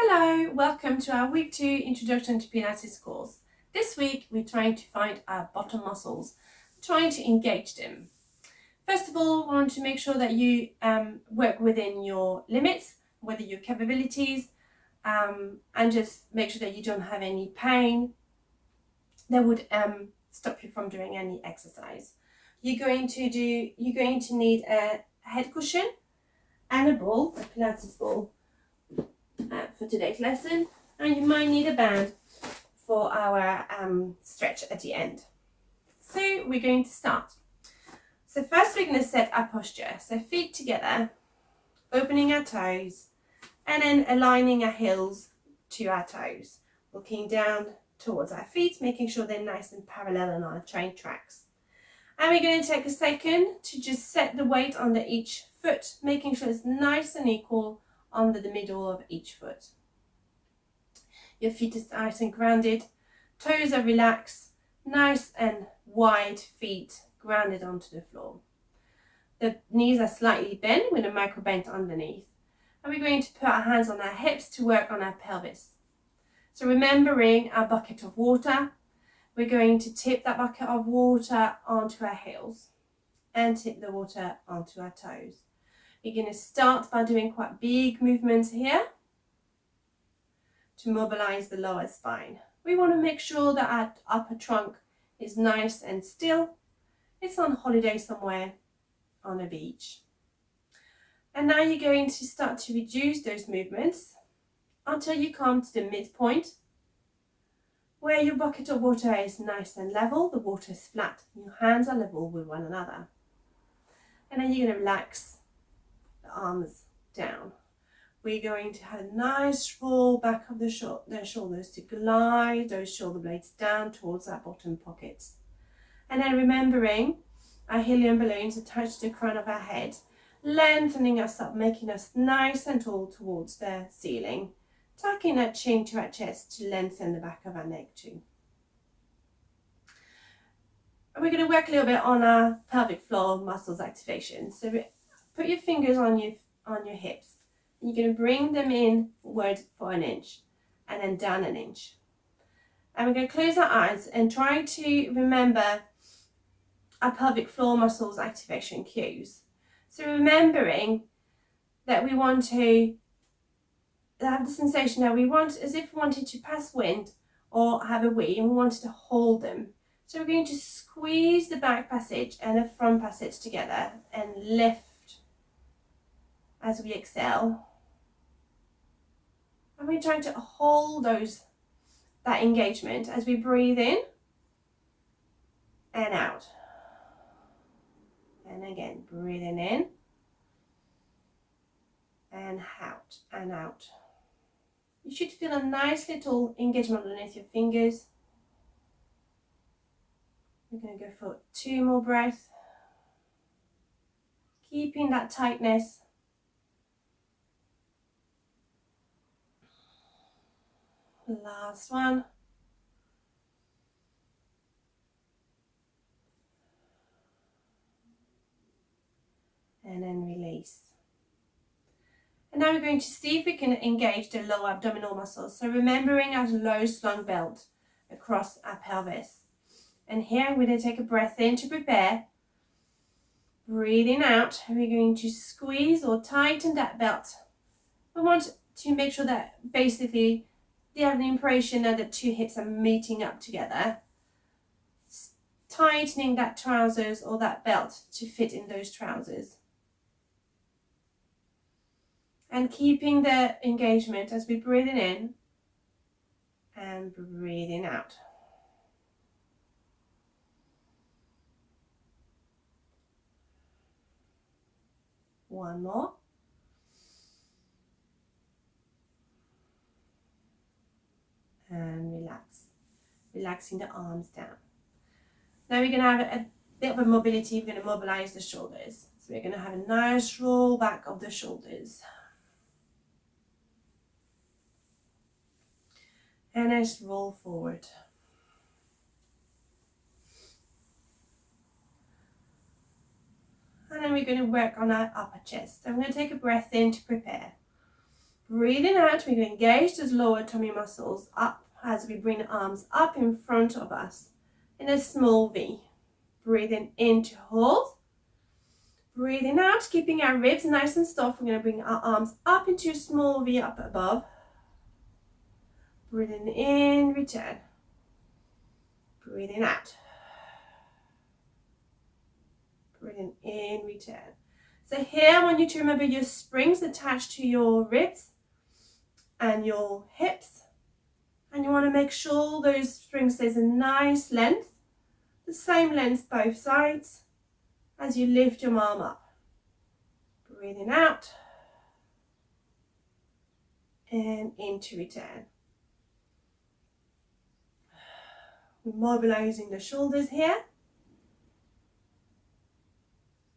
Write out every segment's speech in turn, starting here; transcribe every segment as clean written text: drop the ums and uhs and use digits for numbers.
Hello, welcome to our week 2 Introduction to Pilates course. This week we're trying to find our bottom muscles, trying to engage them. First of all, we want to make sure that you work within your limits, whether your capabilities, and just make sure that you don't have any pain that would stop you from doing any exercise. You're going to need a head cushion and a ball, a Pilates ball. For today's lesson, and you might need a band for our stretch at the end. So we're going to start. So first we're going to set our posture. So feet together, opening our toes, and then aligning our heels to our toes, looking down towards our feet, making sure they're nice and parallel on our train tracks. And we're going to take a second to just set the weight under each foot, making sure it's nice and equal under the middle of each foot. Your feet are nice and grounded, toes are relaxed, nice and wide feet grounded onto the floor. The knees are slightly bent with a micro bend underneath. And we're going to put our hands on our hips to work on our pelvis. So remembering our bucket of water, we're going to tip that bucket of water onto our heels and tip the water onto our toes. You're going to start by doing quite big movements here to mobilize the lower spine. We want to make sure that our upper trunk is nice and still. It's on holiday somewhere on a beach. And now you're going to start to reduce those movements until you come to the midpoint where your bucket of water is nice and level, the water is flat, your hands are level with one another. And then you're going to relax the arms down. We're going to have a nice roll back of the shoulders to glide those shoulder blades down towards our bottom pockets. And then remembering our helium balloons attached to the crown of our head, lengthening us up, making us nice and tall towards the ceiling, tucking our chin to our chest to lengthen the back of our neck too. And we're going to work a little bit on our pelvic floor muscles activation. So put your fingers on your hips. You're going to bring them inward for an inch and then down an inch. And we're going to close our eyes and try to remember our pelvic floor muscles activation cues. So remembering that we want to have the sensation that we want, as if we wanted to pass wind or have a wee, and we wanted to hold them. So we're going to squeeze the back passage and the front passage together and lift as we exhale. And we're trying to hold that engagement as we breathe in and out. And again, breathing in and out and out. You should feel a nice little engagement underneath your fingers. We're going to go for 2 more breaths. Keeping that tightness. Last one. And then release. And now we're going to see if we can engage the lower abdominal muscles. So remembering our low slung belt across our pelvis. And here we're going to take a breath in to prepare. Breathing out, and we're going to squeeze or tighten that belt. We want to make sure that basically you have the impression that the 2 hips are meeting up together. Tightening that trousers or that belt to fit in those trousers. And keeping the engagement as we breathe in and breathing out. One more. And relax. Relaxing the arms down. Now we're going to have a bit of a mobility. We're going to mobilize the shoulders. So we're going to have a nice roll back of the shoulders. And nice roll forward. And then we're going to work on our upper chest. So I'm going to take a breath in to prepare. Breathing out, we're going to engage those lower tummy muscles up as we bring the arms up in front of us in a small V. Breathing in to hold. Breathing out, keeping our ribs nice and soft. We're going to bring our arms up into a small V up above. Breathing in, return. Breathing out. Breathing in, return. So here I want you to remember your springs attached to your ribs and your hips. And you want to make sure those springs stays a nice length, the same length both sides as you lift your arm up. Breathing out and into return. We're mobilizing the shoulders here.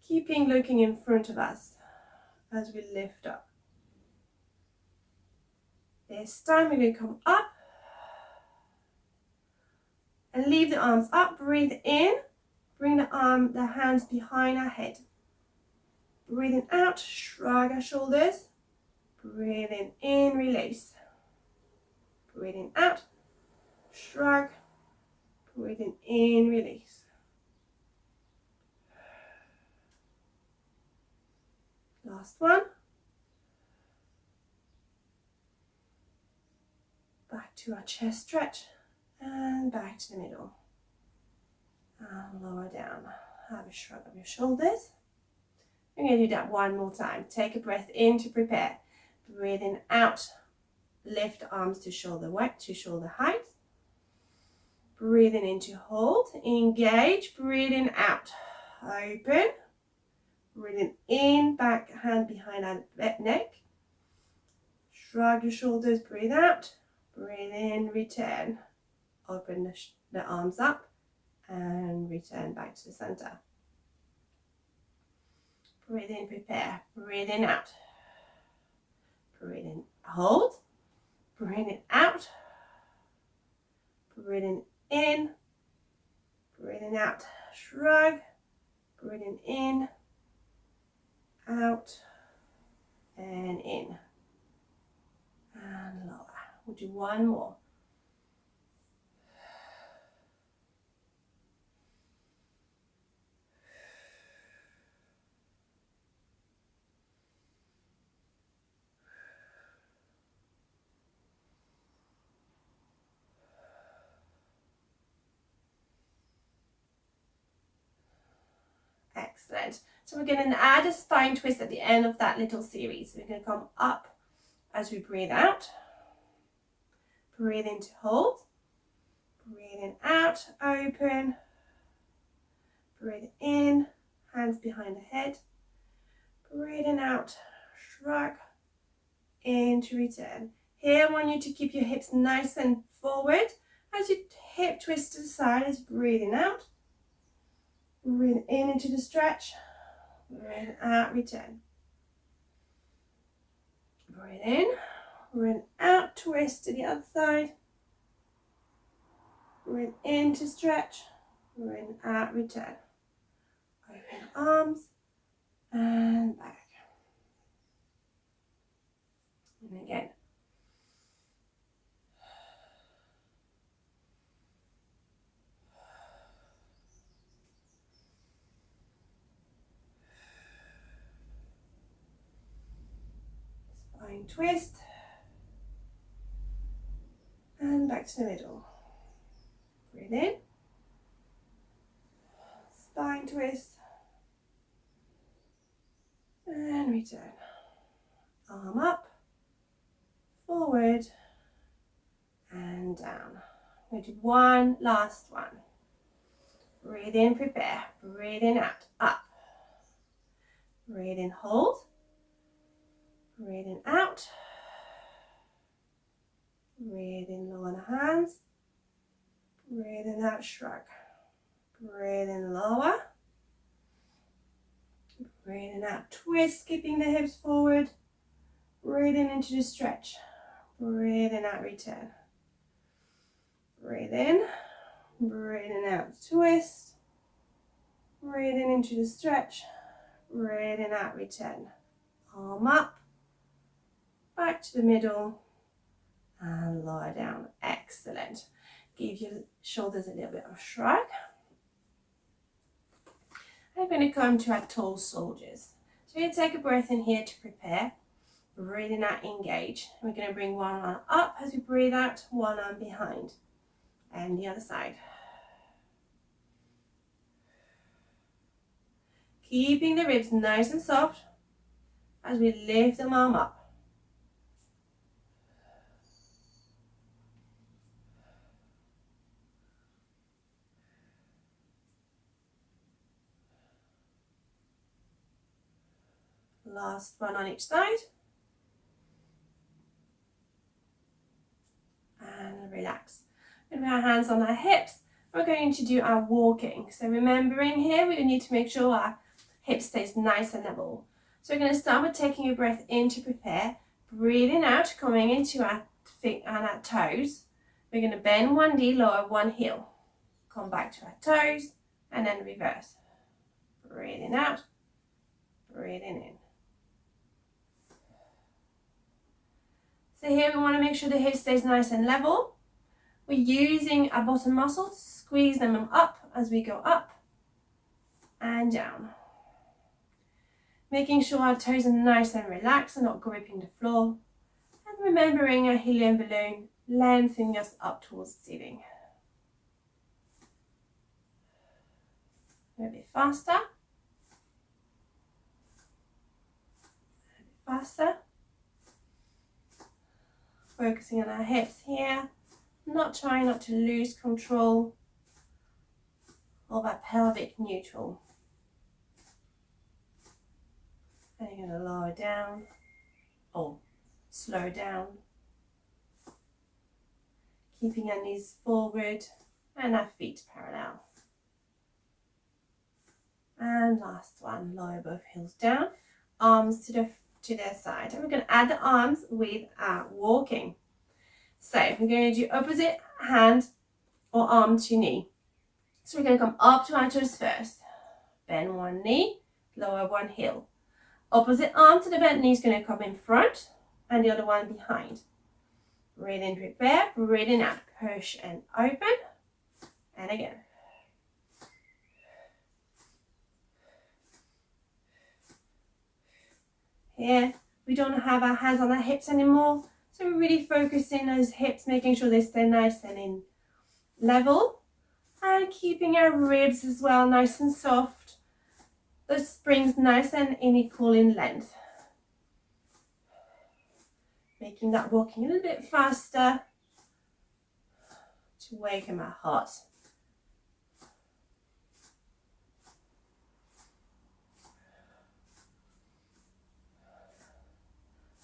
Keeping looking in front of us as we lift up. This time we're going to come up and leave the arms up. Breathe in. Bring the hands behind our head. Breathing out, shrug our shoulders. Breathing in, release. Breathing out, shrug. Breathing in, release. Last one. Back to our chest stretch and back to the middle. And lower down. Have a shrug of your shoulders. I'm going to do that one more time. Take a breath in to prepare. Breathing out. Lift the arms to shoulder width, to shoulder height. Breathing in to hold. Engage. Breathing out. Open. Breathing in. Back hand behind our neck. Shrug your shoulders. Breathe out. Breathe in. Return. Open the arms up. And return back to the center. Breathe in, prepare. Breathe in, out. Breathe in, hold. Breathe in, out. Breathe in. Breathe in, out. Shrug. Breathe in, out, and in. And lower. We'll do one more. Excellent. So we're going to add a spine twist at the end of that little series. We're going to come up as we breathe out. Breathe in to hold. Breathe in, out, open. Breathe in, hands behind the head. Breathe in, out, shrug. In to return. Here I want you to keep your hips nice and forward as you hip twist to the side as breathing out. Breathe in into the stretch. Breathe out, return. Breathe in. Breathe out, twist to the other side. Breathe in to stretch. Breathe out, return. Open arms and back. And again. Spine twist. And back to the middle. Breathe in. Spine twist. And return. Arm up. Forward. And down. I'm going to do one last one. Breathe in, prepare. Breathe in, out. Up. Breathe in, hold. Breathe in, out. Breathe in, lower the hands. Breathe in, out, shrug. Breathe in, lower. Breathe in, out, twist, keeping the hips forward. Breathe in into the stretch. Breathe in, out, return. Breathe in. Breathe in, out, twist. Breathe in into the stretch. Breathe in, out, return. Arm up. back to the middle, and lower down. Excellent. Give your shoulders a little bit of a shrug. I'm going to come to our tall soldiers. So we're going to take a breath in here to prepare. Breathing out, engage. We're going to bring one arm up as we breathe out, one arm behind. And the other side. Keeping the ribs nice and soft as we lift the arm up. Last one on each side. And relax. With our hands on our hips, we're going to do our walking. So remembering here, we need to make sure our hip stays nice and level. So we're going to start with taking a breath in to prepare. Breathing out, coming into our feet and our toes. We're going to bend one knee, lower one heel. Come back to our toes and then reverse. Breathing out, breathing in. So here we want to make sure the hip stays nice and level. We're using our bottom muscles, squeeze them up as we go up and down. Making sure our toes are nice and relaxed and not gripping the floor. And remembering our helium balloon, lengthening us up towards the ceiling. A little bit faster. A bit faster. Focusing on our hips here, trying not to lose control of our pelvic neutral. And you're going to lower down or slow down. Keeping our knees forward and our feet parallel. And last one, lower both heels down, arms to their side. And we're going to add the arms with our walking. So we're going to do opposite hand or arm to knee. So we're going to come up to our toes first. Bend one knee, lower one heel. Opposite arm to the bent knee is going to come in front and the other one behind. Breathe in, prepare, breathing out, push and open. And again. Here, we don't have our hands on our hips anymore. So we're really focusing those hips, making sure they stay nice and in level. And keeping our ribs as well nice and soft. Those springs nice and equal in length. Making that walking a little bit faster to awaken my heart.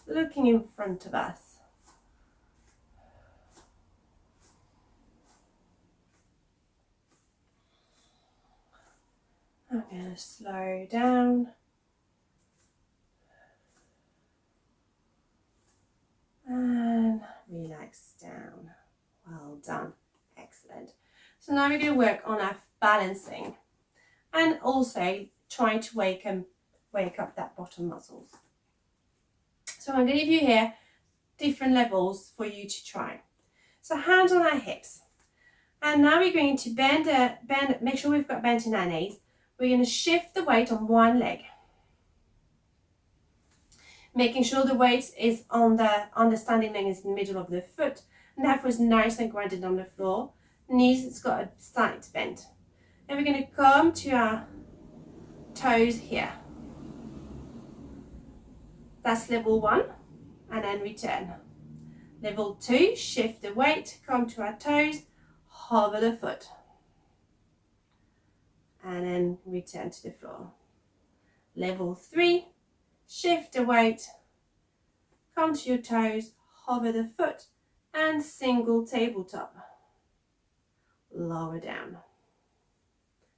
Looking in front of us. I'm going to slow down. And relax down. Well done. Excellent. So now we're going to work on our balancing and also try to wake up that bottom muscles. So I'm going to give you here different levels for you to try. So hands on our hips. And now we're going to bend, make sure we've got bent in our knees. We're going to shift the weight on one leg. Making sure the weight is on the standing leg is in the middle of the foot. And therefore is nice and grounded on the floor. Knees, it's got a slight bend. Then we're going to come to our toes here. That's level 1. And then return. Level 2, shift the weight, come to our toes, hover the foot. And then return to the floor. Level 3, shift the weight, come to your toes, hover the foot, and single tabletop. Lower down.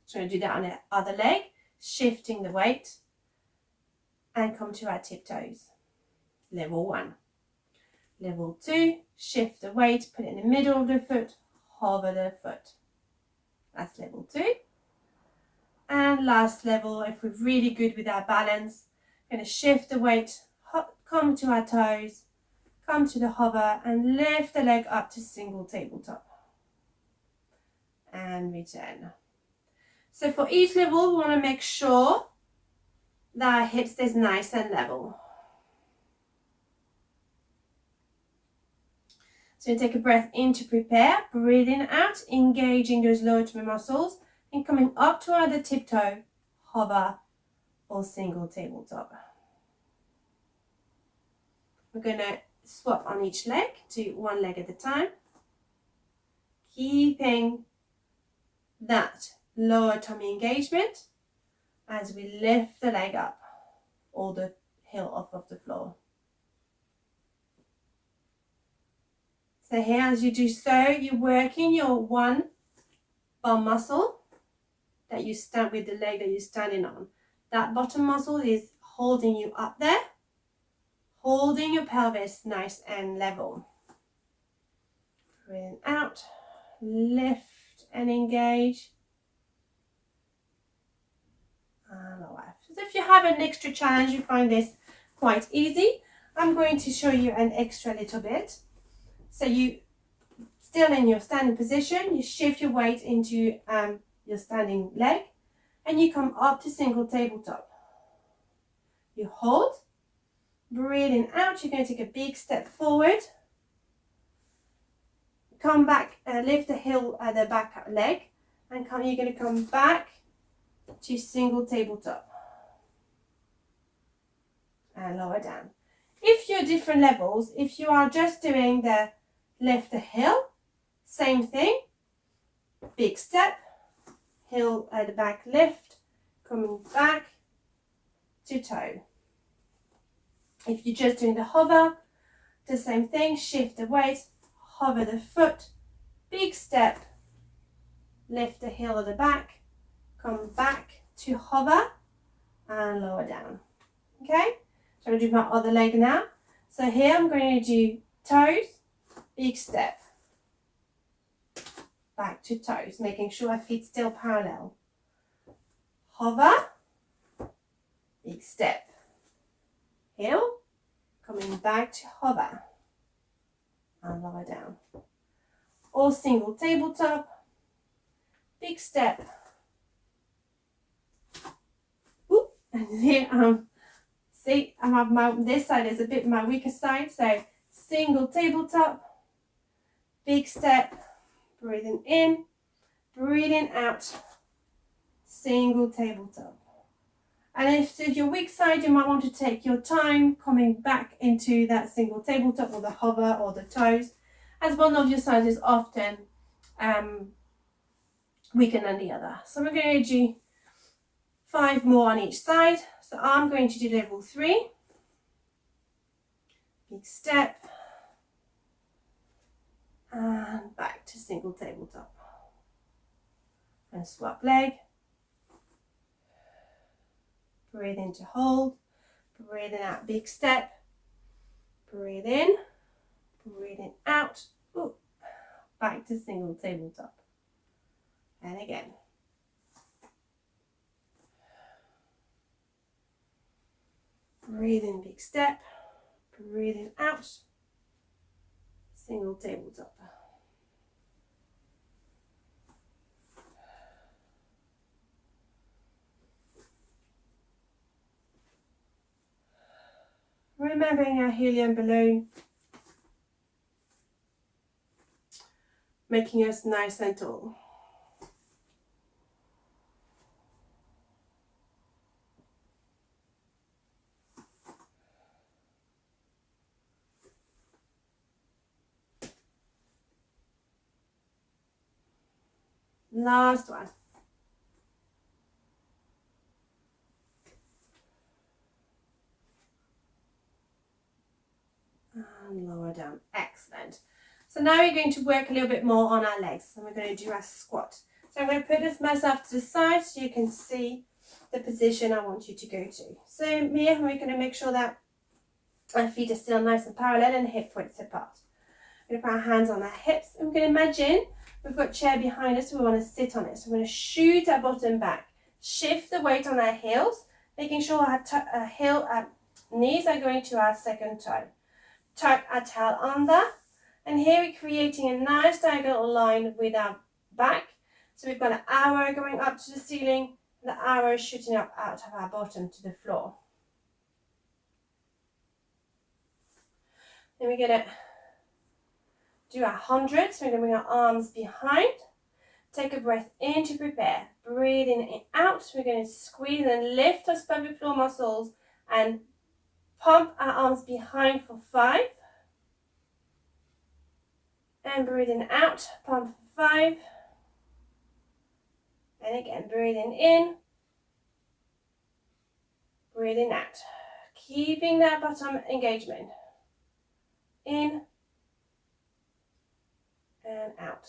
So we're going to do that on the other leg, shifting the weight, and come to our tiptoes. Level 1. Level 2, shift the weight, put it in the middle of the foot, hover the foot. That's level 2. And last level, if we're really good with our balance, we're going to shift the weight, come to our toes, come to the hover and lift the leg up to single tabletop. And return. So for each level, we want to make sure that our hip stays nice and level. So take a breath in to prepare, breathing out, engaging those lower abdominal muscles, and coming up to either tiptoe, hover, or single tabletop. We're going to swap on each leg, do one leg at a time, keeping that lower tummy engagement as we lift the leg up, or the heel off of the floor. So here, as you do so, you're working your one bum muscle that you stand with, the leg that you're standing on. That bottom muscle is holding you up there, holding your pelvis nice and level. Breathe out, lift and engage. And lower. So if you have an extra challenge, you find this quite easy, I'm going to show you an extra little bit. So you still in your standing position, you shift your weight into your standing leg, and you come up to single tabletop. You hold, breathing out, you're going to take a big step forward. Come back, lift the heel at the back leg, and you're going to come back to single tabletop. And lower down. If you're different levels, if you are just doing the lift the heel, same thing, big step, heel at the back lift, coming back to toe. If you're just doing the hover, the same thing, shift the weight, hover the foot, big step, lift the heel at the back, come back to hover, and lower down. Okay, so I'm going to do my other leg now. So here I'm going to do toes, big step, back to toes, making sure our feet still parallel. Hover, big step, heel, coming back to hover, and lower down. Or single tabletop, big step. Ooh, and here see, I have this side is a bit my weaker side, so single tabletop, big step, breathing in, breathing out, single tabletop. And if it's your weak side, you might want to take your time coming back into that single tabletop, or the hover, or the toes, as one of your sides is often weaker than the other. So we're going to do 5 more on each side. So I'm going to do level 3. Big step. And back to single tabletop. And swap leg. Breathe in to hold. Breathing out, big step. Breathe in. Breathing out. Ooh. Back to single tabletop. And again. Breathe in, big step. Breathing out. Single tabletop. Remembering our helium balloon, making us nice and tall. Last one. And lower down. Excellent. So now we're going to work a little bit more on our legs, and we're going to do our squat. So I'm going to put myself to the side so you can see the position I want you to go to. So here we're going to make sure that our feet are still nice and parallel and hip width apart. We're going to put our hands on our hips, and we're going to imagine we've got a chair behind us, so we want to sit on it. So we're going to shoot our bottom back, shift the weight on our heels, making sure our knees are going to our second toe. tuck our tail under. And here we're creating a nice diagonal line with our back. So we've got an arrow going up to the ceiling, and the arrow shooting up out of our bottom to the floor. Then we're going to do our 100. So we're going to bring our arms behind. Take a breath in to prepare. Breathe in and out. We're going to squeeze and lift our pelvic floor muscles and pump our arms behind for 5. And breathing out, pump for 5. And again, breathing in, breathing out. Keeping that bottom engagement. In and out.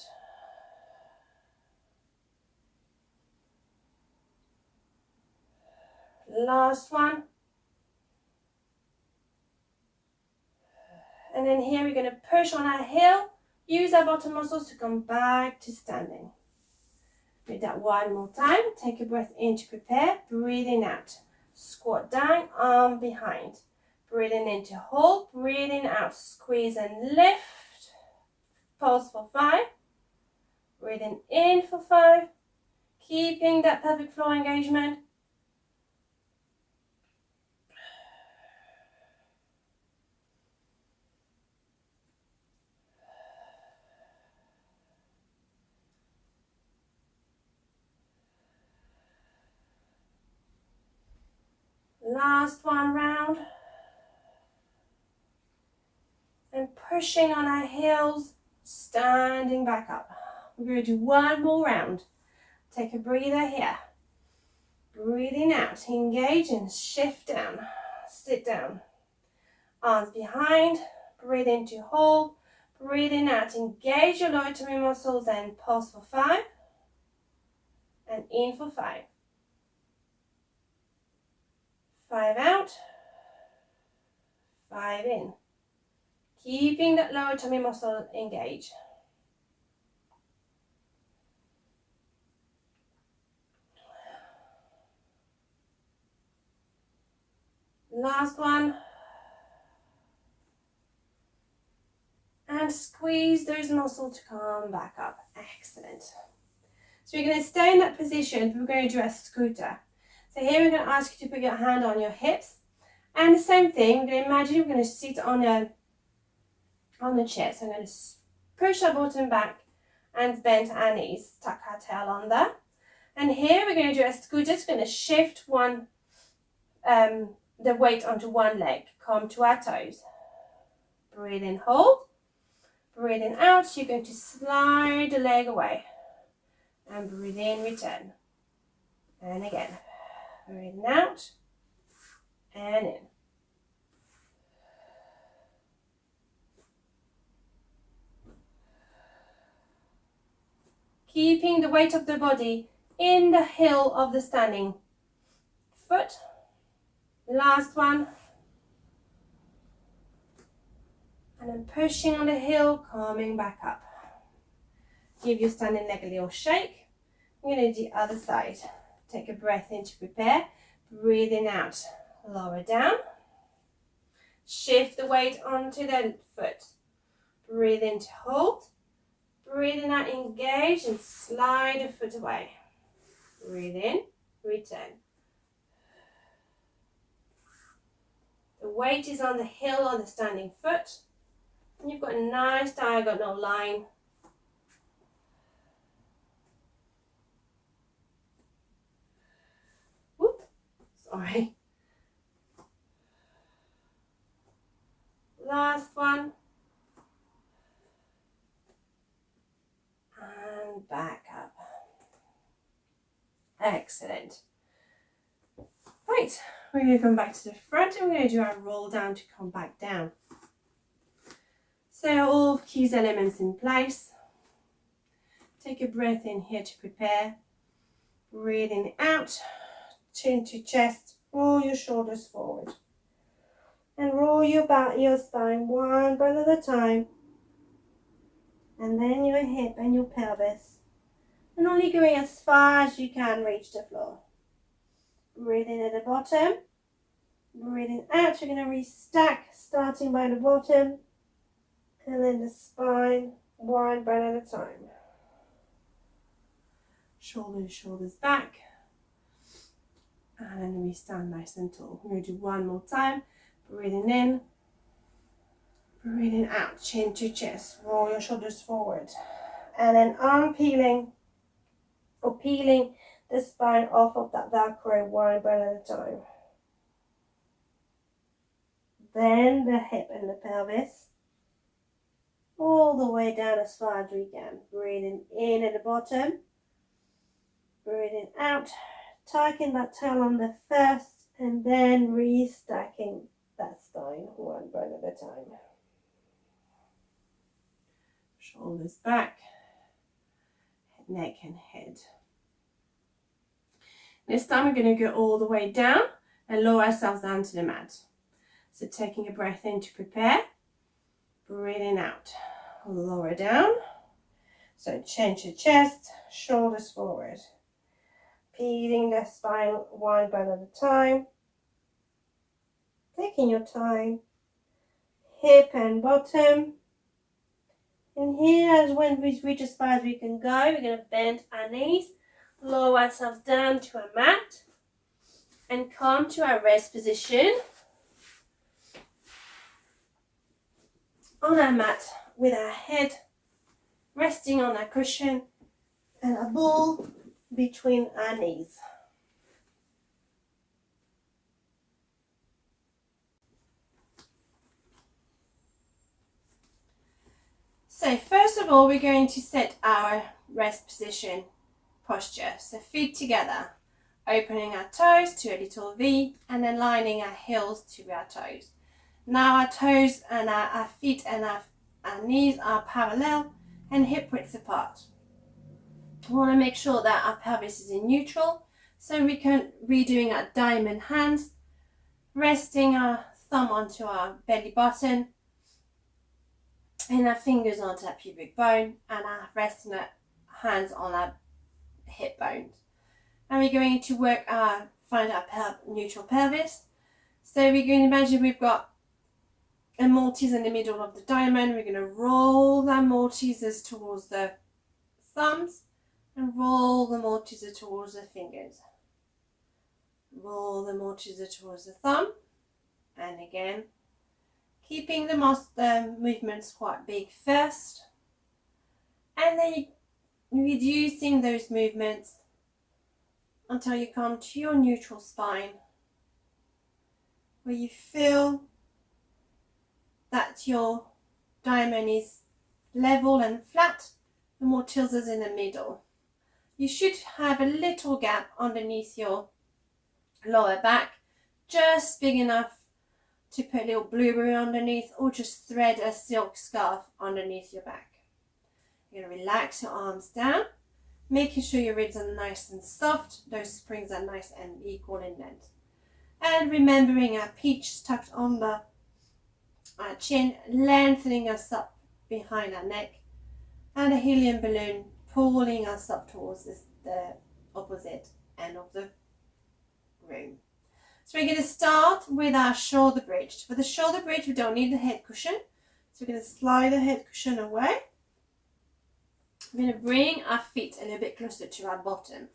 Last one. And then here we're going to push on our heel. Use our bottom muscles to come back to standing. Do that one more time. Take a breath in to prepare. Breathing out. Squat down, arm behind. Breathing in to hold. Breathing out. Squeeze and lift. Pulse for 5. Breathing in for 5. Keeping that pelvic floor engagement. Last one round. And pushing on our heels, standing back up. We're going to do one more round. Take a breather here. Breathing out, engage and shift down. Sit down. Arms behind, breathe in to hold. Breathing out, engage your lower tummy muscles and pulse for 5. And in for 5. 5 out. 5 in. Keeping that lower tummy muscle engaged. Last one. And squeeze those muscles to come back up. Excellent. So we're going to stay in that position, but we're going to do a scooter. So here we're going to ask you to put your hand on your hips. And the same thing, we're going to imagine we're going to sit on the chair. So I'm going to push our bottom back and bend our knees. Tuck our tail under. And here we're going to do a scooter. It's going to shift the weight onto one leg. Come to our toes. Breathe in, hold. Breathing out, you're going to slide the leg away. And breathe in, return. And again. Breathing out. And in. Keeping the weight of the body in the heel of the standing foot. Last one. And then pushing on the heel, coming back up. Give your standing leg a little shake. I'm going to do the other side. Take a breath in to prepare. Breathing out, lower down. Shift the weight onto the foot. Breathe in to hold. Breathing out, engage and slide the foot away. Breathe in, return. The weight is on the heel of the standing foot. And you've got a nice diagonal line. Whoop, sorry. Last one. And back up. Excellent. Right, we're going to come back to the front and we're going to do our roll down to come back down. So all key elements in place. Take a breath in here to prepare. Breathing out, chin to chest, roll your shoulders forward. And roll your spine one bone at a time. And then your hip and your pelvis. And only going as far as you can reach the floor. Breathe in at the bottom. Breathing out, you're going to restack, starting by the bottom, and then the spine, one bone at a time. Shoulders back, and then we stand nice and tall. We're going to do one more time. Breathing in, breathing out, chin to chest, roll your shoulders forward, and then arm peeling or peeling the spine off of that Velcro one bone at a time. Then the hip and the pelvis, all the way down as far as we can. Breathing in at the bottom, breathing out, tucking that tail on the first, and then restacking that spine one bone at a time. Shoulders back, neck and head. This time we're going to go all the way down and lower ourselves down to the mat. So taking a breath in to prepare, breathing out, lower down. So chin to chest, shoulders forward. Peeling the spine one bone at a time. Taking your time, hip and bottom. And here is when we reach as far as we can go. We're going to bend our knees, lower ourselves down to a mat, and come to our rest position on our mat with our head resting on our cushion and a ball between our knees. So first of all, we're going to set our rest position posture. So feet together, opening our toes to a little V, and then lining our heels to our toes. Now our toes and our feet and our knees are parallel and hip width apart. We want to make sure that our pelvis is in neutral, so we can redoing our diamond hands, resting our thumb onto our belly button and our fingers onto our pubic bone, and our resting our hands on our hip bones. And we're going to work find our neutral pelvis. So we're going to imagine we've got a Maltese in the middle of the diamond. We're going to roll the Maltesers towards the thumbs and roll the Malteser towards the fingers. Roll the Malteser towards the thumb, and again, keeping the movements quite big first, and then reducing those movements until you come to your neutral spine, where you feel that your diamond is level and flat, and more tilts in the middle. You should have a little gap underneath your lower back, just big enough to put a little blueberry underneath, or just thread a silk scarf underneath your back. You're going to relax your arms down, making sure your ribs are nice and soft, those springs are nice and equal in length. And remembering our peach tucked under our chin, lengthening us up behind our neck, and a helium balloon pulling us up towards the opposite end of the room. So we're going to start with our shoulder bridge. For the shoulder bridge, we don't need the head cushion, so we're going to slide the head cushion away. We're going to bring our feet a little bit closer to our bottom.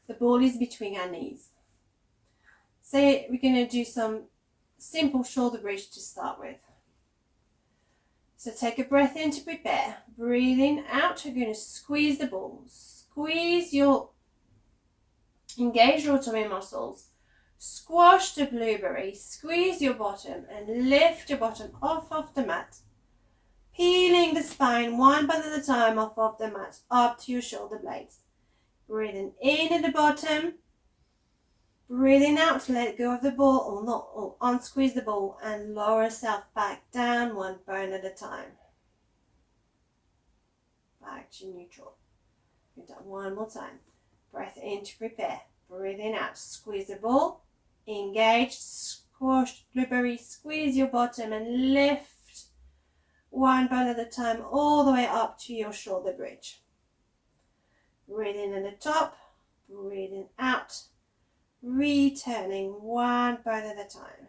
The ball is between our knees. So we're going to do some simple shoulder bridge to start with. So take a breath in to prepare. Breathing out, you're going to squeeze the ball. Engage your tummy muscles. Squash the blueberry. Squeeze your bottom and lift your bottom off of the mat. Peeling the spine one bone at a time off of the mat up to your shoulder blades. Breathing in at the bottom. Breathing out to let go of the ball or unsqueeze the ball and lower yourself back down one bone at a time. Back to neutral. Do that one more time. Breath in to prepare. Breathing out. Squeeze the ball. Engage. Squash blueberry. Squeeze your bottom and lift one bone at a time all the way up to your shoulder bridge. Breathing in at the top. Breathing out. returning one breath at a time.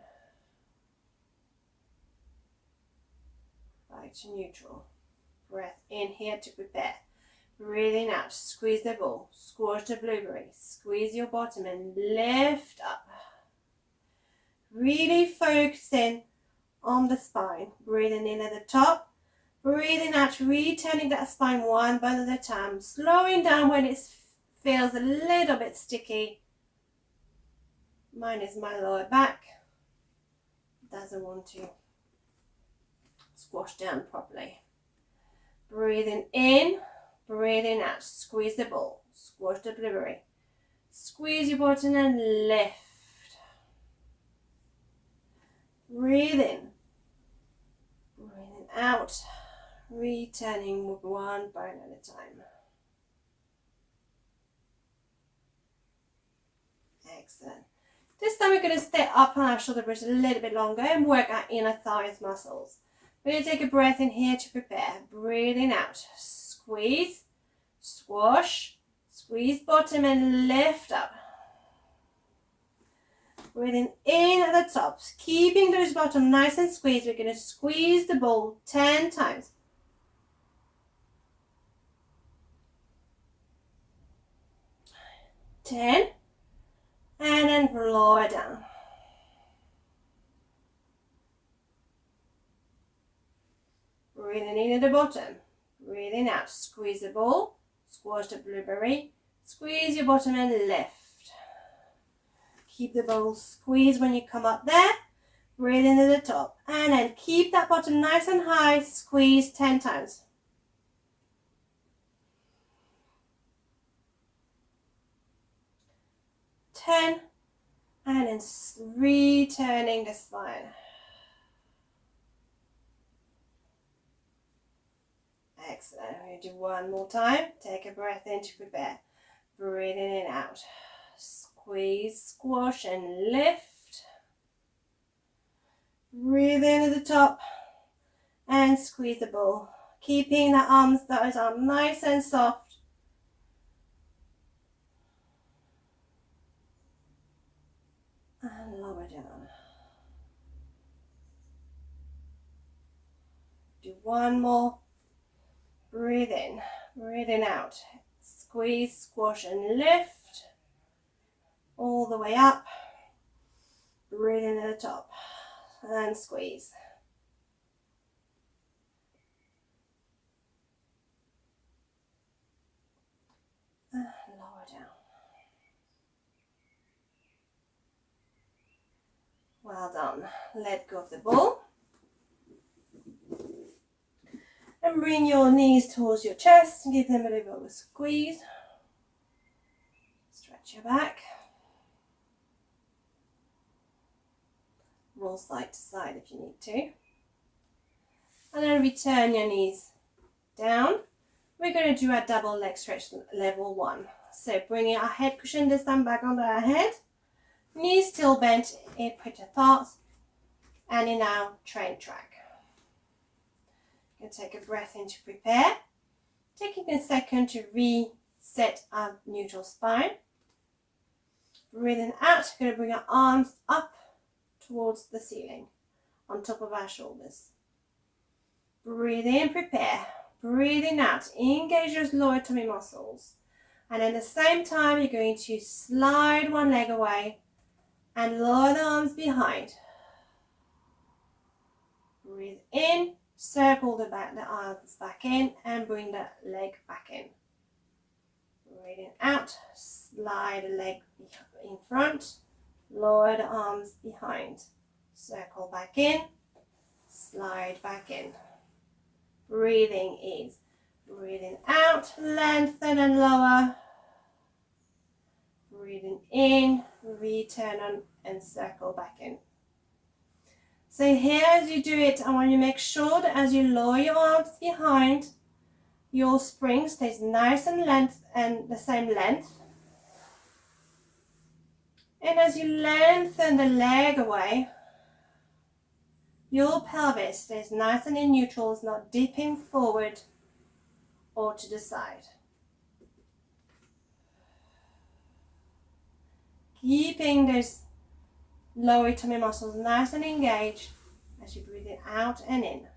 Back to neutral. Breath in here to prepare. Breathing out, squeeze the ball, squash the blueberry, squeeze your bottom and lift up. Really focusing on the spine. Breathing in at the top, breathing out, returning that spine one breath at a time, slowing down when it feels a little bit sticky. Mine is my lower back. Doesn't want to squash down properly. Breathing in, breathing out, squeeze the ball, squash the blueberry, squeeze your bottom and lift. Breathe in, breathing out, returning with one breath at a time. Excellent. This time we're going to stay up on our shoulder bridge a little bit longer and work our inner thighs muscles. We're going to take a breath in here to prepare. Breathing out. Squeeze, squash, squeeze bottom and lift up. Breathing in at the top. Keeping those bottom nice and squeezed. We're going to squeeze the ball 10 times. 10. And then lower down. Breathing in at the bottom. Breathing out. Squeeze the ball. Squash the blueberry. Squeeze your bottom and lift. Keep the ball squeezed when you come up there. Breathe in at the top. And then keep that bottom nice and high. Squeeze 10 times. 10. And then returning the spine. Excellent. We're going to do one more time. Take a breath in to prepare. Breathing in out. Squeeze, squash and lift. Breathe in at the top and squeeze the ball. Keeping the arms, those arms nice and soft. And lower down. Do one more. Breathe in, breathing out. Squeeze, squash and lift. All the way up. Breathe in at the top. And squeeze. And lower down. Well done. Let go of the ball. And bring your knees towards your chest and give them a little bit of a squeeze. Stretch your back. Roll side to side if you need to. And then return your knees down. We're going to do a double leg stretch level 1. So bringing our head cushion this time back onto our head. Knees still bent, hip apart, and in our train track. Going to take a breath in to prepare. Taking a second to reset our neutral spine. Breathing out, going to bring our arms up towards the ceiling, on top of our shoulders. Breathe in, prepare. Breathing out, engage those lower tummy muscles. And at the same time, you're going to slide one leg away and lower the arms behind. Breathe in, circle the arms back in and bring the leg back in. Breathing out, slide the leg in front, lower the arms behind. Circle back in, slide back in. Breathing in, breathing out, lengthen and lower. Breathing in, return on and circle back in. So here as you do it, I want you to make sure that as you lower your arms behind, your spring stays nice and the same length. And as you lengthen the leg away, your pelvis stays nice and in neutral, it's not dipping forward or to the side. keeping those lower tummy muscles nice and engaged as you breathe it out and in.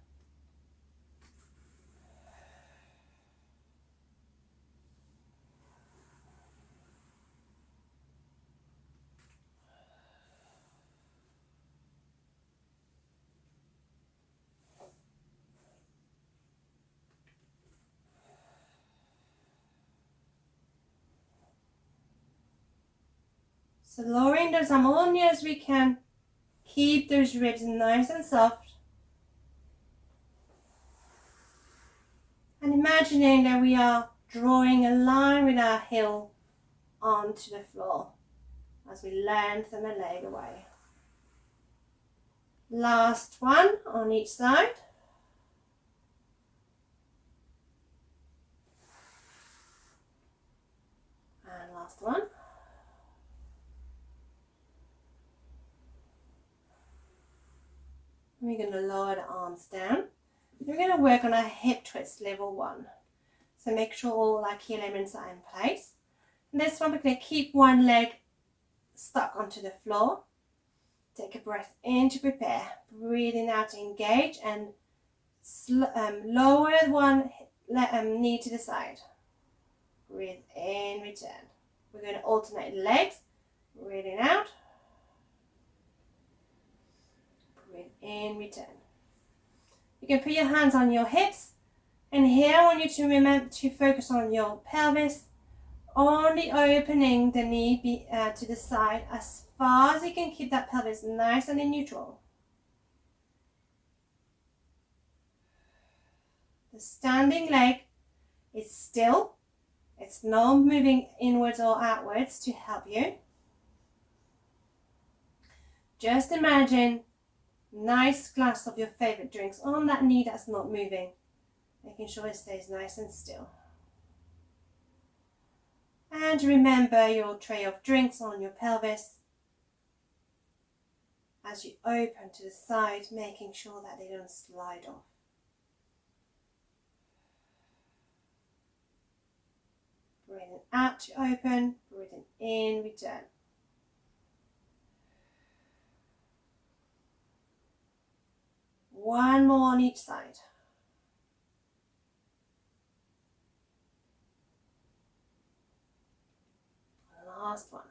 So lowering those arms only as we can. Keep those ribs nice and soft. And imagining that we are drawing a line with our heel onto the floor as we lengthen the leg away. Last one on each side. And last one. We're going to lower the arms down. We're going to work on a hip twist level 1. So make sure all our key elements are in place. And this one, we're going to keep one leg stuck onto the floor. Take a breath in to prepare. Breathing out to engage and lower one knee to the side. Breathe in, return. We're going to alternate legs. Breathing out. Breathe in, return. You can put your hands on your hips, and here I want you to remember to focus on your pelvis, only opening the knee to the side as far as you can. Keep that pelvis nice and in neutral. The standing leg is still. It's not moving inwards or outwards to help you. Just imagine nice glass of your favorite drinks on that knee that's not moving, making sure it stays nice and still. And remember your tray of drinks on your pelvis as you open to the side, making sure that they don't slide off. Breathing out to open, breathing in, return. One more on each side. Last one.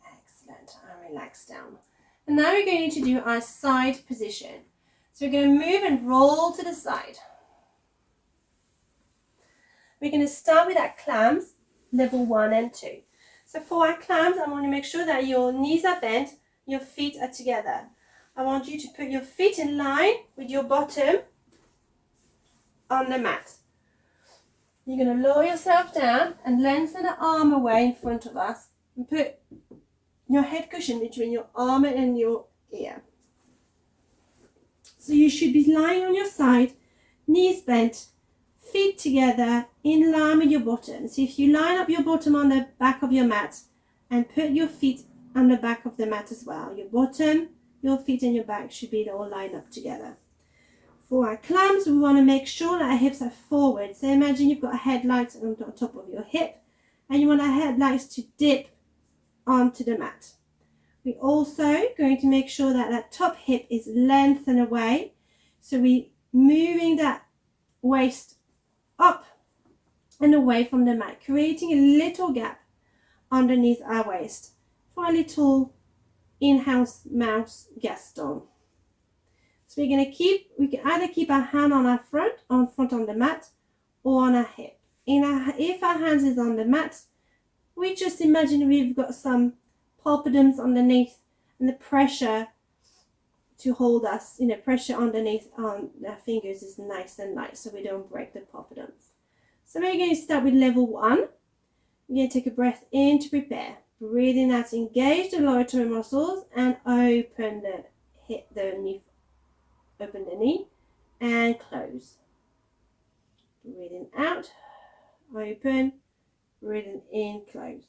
Excellent. And relax down. And now we're going to do our side position. So we're going to move and roll to the side. We're going to start with our clams, level 1 and 2. So for our clams, I want to make sure that your knees are bent, your feet are together. I want you to put your feet in line with your bottom on the mat. You're going to lower yourself down and lengthen the arm away in front of us and put your head cushion between your arm and your ear. So you should be lying on your side, knees bent, feet together in line with your bottom. So if you line up your bottom on the back of your mat and put your feet on the back of the mat as well, your bottom, your feet and your back should be all lined up together. For our clams, we want to make sure that our hips are forward. So imagine you've got a headlight on top of your hip and you want our headlights to dip onto the mat. We're also going to make sure that that top hip is lengthened away. So we're moving that waist up and away from the mat, creating a little gap underneath our waist for a little in-house mouse Gaston. So we can either keep our hand on our front on the mat or on our hip. If our hands is on the mat, we just imagine we've got some poppadoms underneath and the pressure to hold us, pressure underneath on our fingers is nice and light so we don't break the poppadoms. So we're going to start with level 1. We're going to take a breath in to prepare. Breathing out, engage the lower toe muscles and open the knee. Open the knee and close. Breathing out, open, breathing in, close.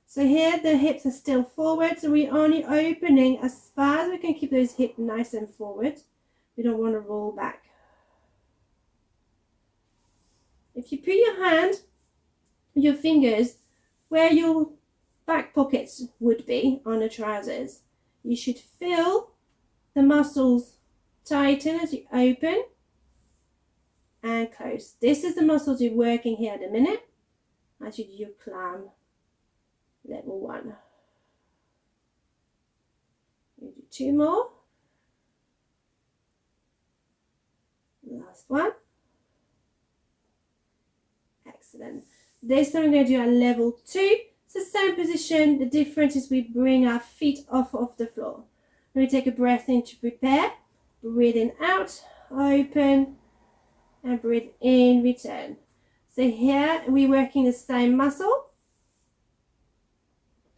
So here the hips are still forward, so we're only opening as far as we can. Keep those hips nice and forward. We don't want to roll back. If you put your fingers where your back pockets would be on the trousers. You should feel the muscles tighten as you open and close. This is the muscles you're working here at the minute as you do your clam level 1. You do 2 more. Last one. Excellent. This time we're going to do a level 2. It's the same position. The difference is we bring our feet off of the floor. We take a breath in to prepare. Breathing out, open, and breathe in, return. So here we're working the same muscle.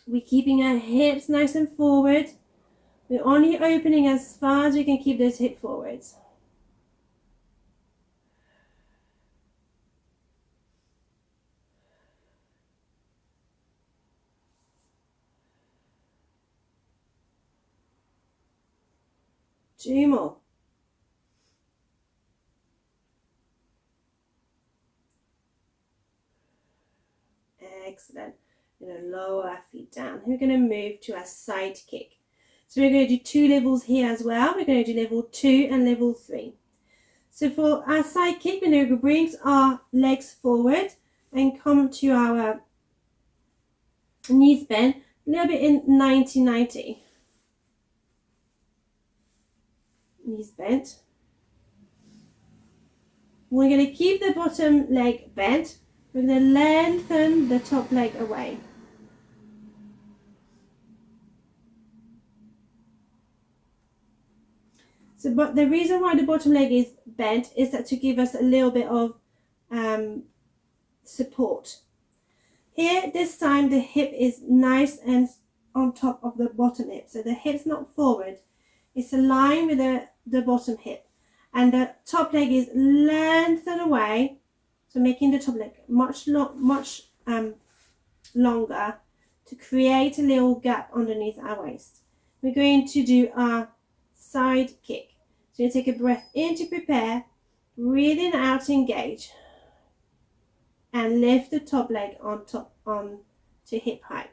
We're keeping our hips nice and forward. We're only opening as far as we can keep those hips forwards. Two more. Excellent. We're going to lower our feet down. We're going to move to our side kick. So we're going to do 2 levels here as well. We're going to do level 2 and level 3. So for our side kick, we're going to bring our legs forward and come to our knees bent a little bit in 90-90. Knees bent. We're going to keep the bottom leg bent. We're going to lengthen the top leg away. So, but the reason why the bottom leg is bent is that to give us a little bit of support. Here, this time the hip is nice and on top of the bottom hip. So the hip's not forward. It's aligned with the bottom hip. And the top leg is lengthened away. So making the top leg much longer to create a little gap underneath our waist. We're going to do our side kick. So you take a breath in to prepare, breathing out, engage, and lift the top leg on to hip height.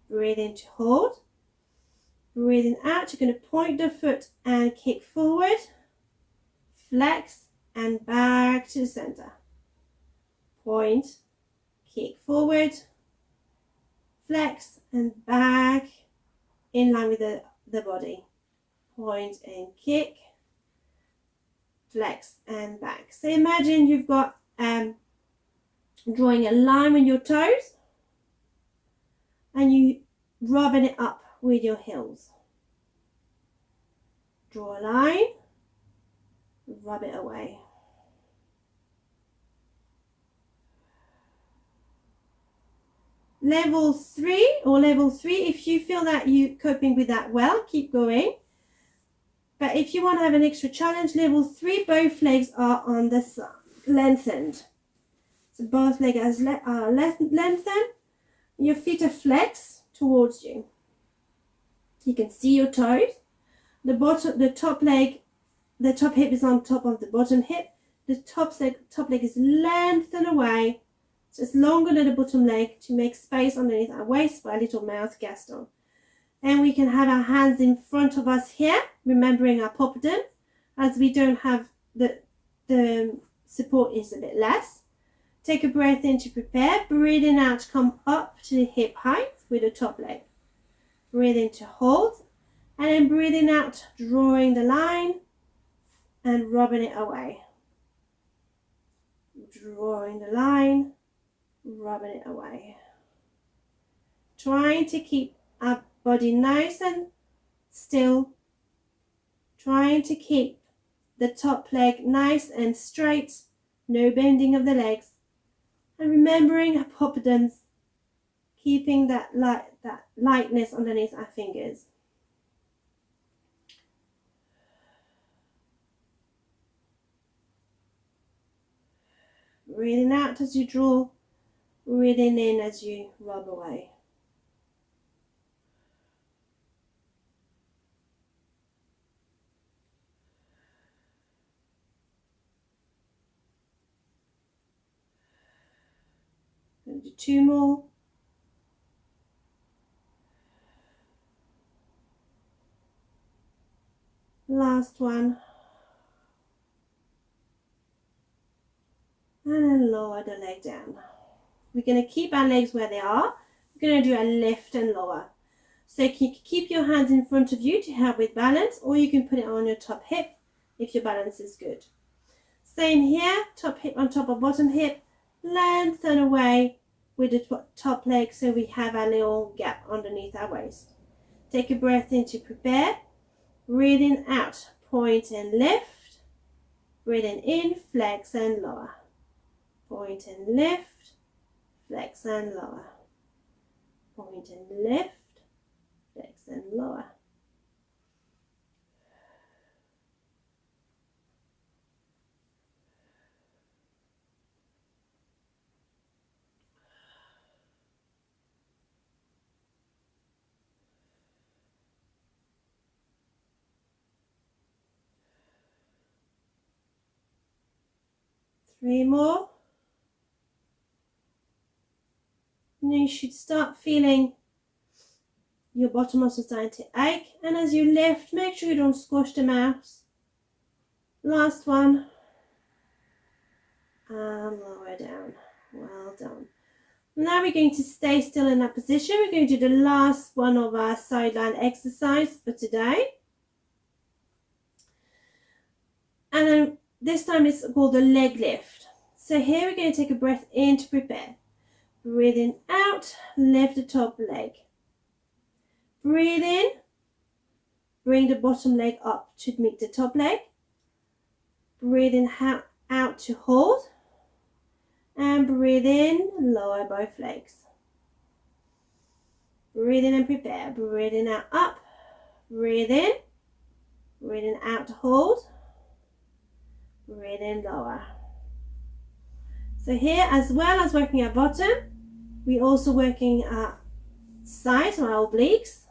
Breathe in to hold. Breathing out, you're going to point the foot and kick forward, flex, and back to the center. Point, kick forward, flex, and back in line with the body. Point and kick, flex, and back. So imagine you've got drawing a line with your toes and you rubbing it up with your heels. Draw a line, rub it away. Level 3, if you feel that you're coping with that well, keep going. But if you want to have an extra challenge, level 3, both legs are on the side, lengthened. So both legs are lengthened. Your feet are flexed towards you. You can see your toes. The top hip is on top of the bottom hip. The top leg is lengthened away. So it's longer than the bottom leg to make space underneath our waist for a little mouth gaston. And we can have our hands in front of us here, remembering our poppadom, as we don't have the support is a bit less. Take a breath in to prepare. Breathing out, come up to the hip height with the top leg. Breathe in to hold. And then breathing out, drawing the line and rubbing it away. Drawing the line, rubbing it away. Trying to keep our body nice and still. Trying to keep the top leg nice and straight. No bending of the legs. And remembering our poppadoms, keeping that lightness underneath our fingers. Breathing out as you draw, breathing in as you rub away. Do 2 more. Last one. And then lower the leg down. We're going to keep our legs where they are. We're going to do a lift and lower. So you can keep your hands in front of you to help with balance, or you can put it on your top hip if your balance is good. Same here, top hip on top of bottom hip, lengthen away with the top leg so we have a little gap underneath our waist. Take a breath in to prepare. Breathing out, point and lift. Breathing in, flex and lower. Point and lift, flex and lower. Point and lift, flex and lower. Three more. And you should start feeling your bottom muscles starting to ache. And as you lift, make sure you don't squash them out. Last one. And lower down. Well done. Now we're going to stay still in that position. We're going to do the last one of our sideline exercise for today. And then this time it's called a leg lift. So here we're going to take a breath in to prepare. Breathing out, lift the top leg. Breathe in, bring the bottom leg up to meet the top leg. Breathe in out to hold. And breathe in, lower both legs. Breathe in and prepare. Breathe in out, up. Breathe in. Breathe in out to hold. Breathe in, lower. So here, as well as working our bottom, we're also working our sides, our obliques.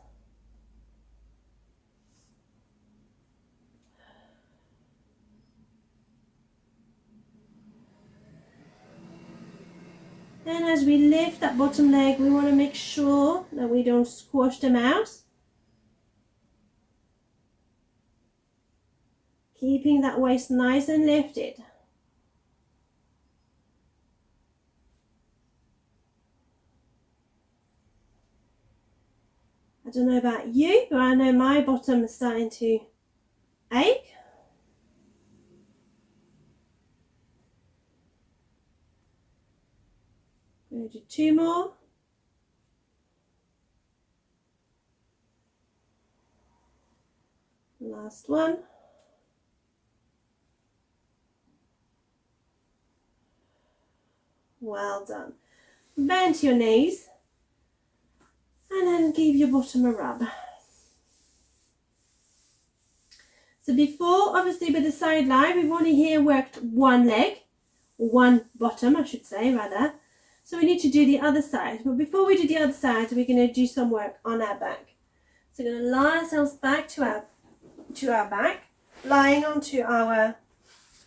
And as we lift that bottom leg, we want to make sure that we don't squash them out. Keeping that waist nice and lifted. I don't know about you, but I know my bottom is starting to ache. I'm going to do 2 more. Last one. Well done. Bend to your knees and then give your bottom a rub. So before, obviously with the side lie, we've only here worked one leg, one bottom I should say rather. So we need to do the other side. But before we do the other side, we're going to do some work on our back. So we're going to lie ourselves back to our back, lying onto our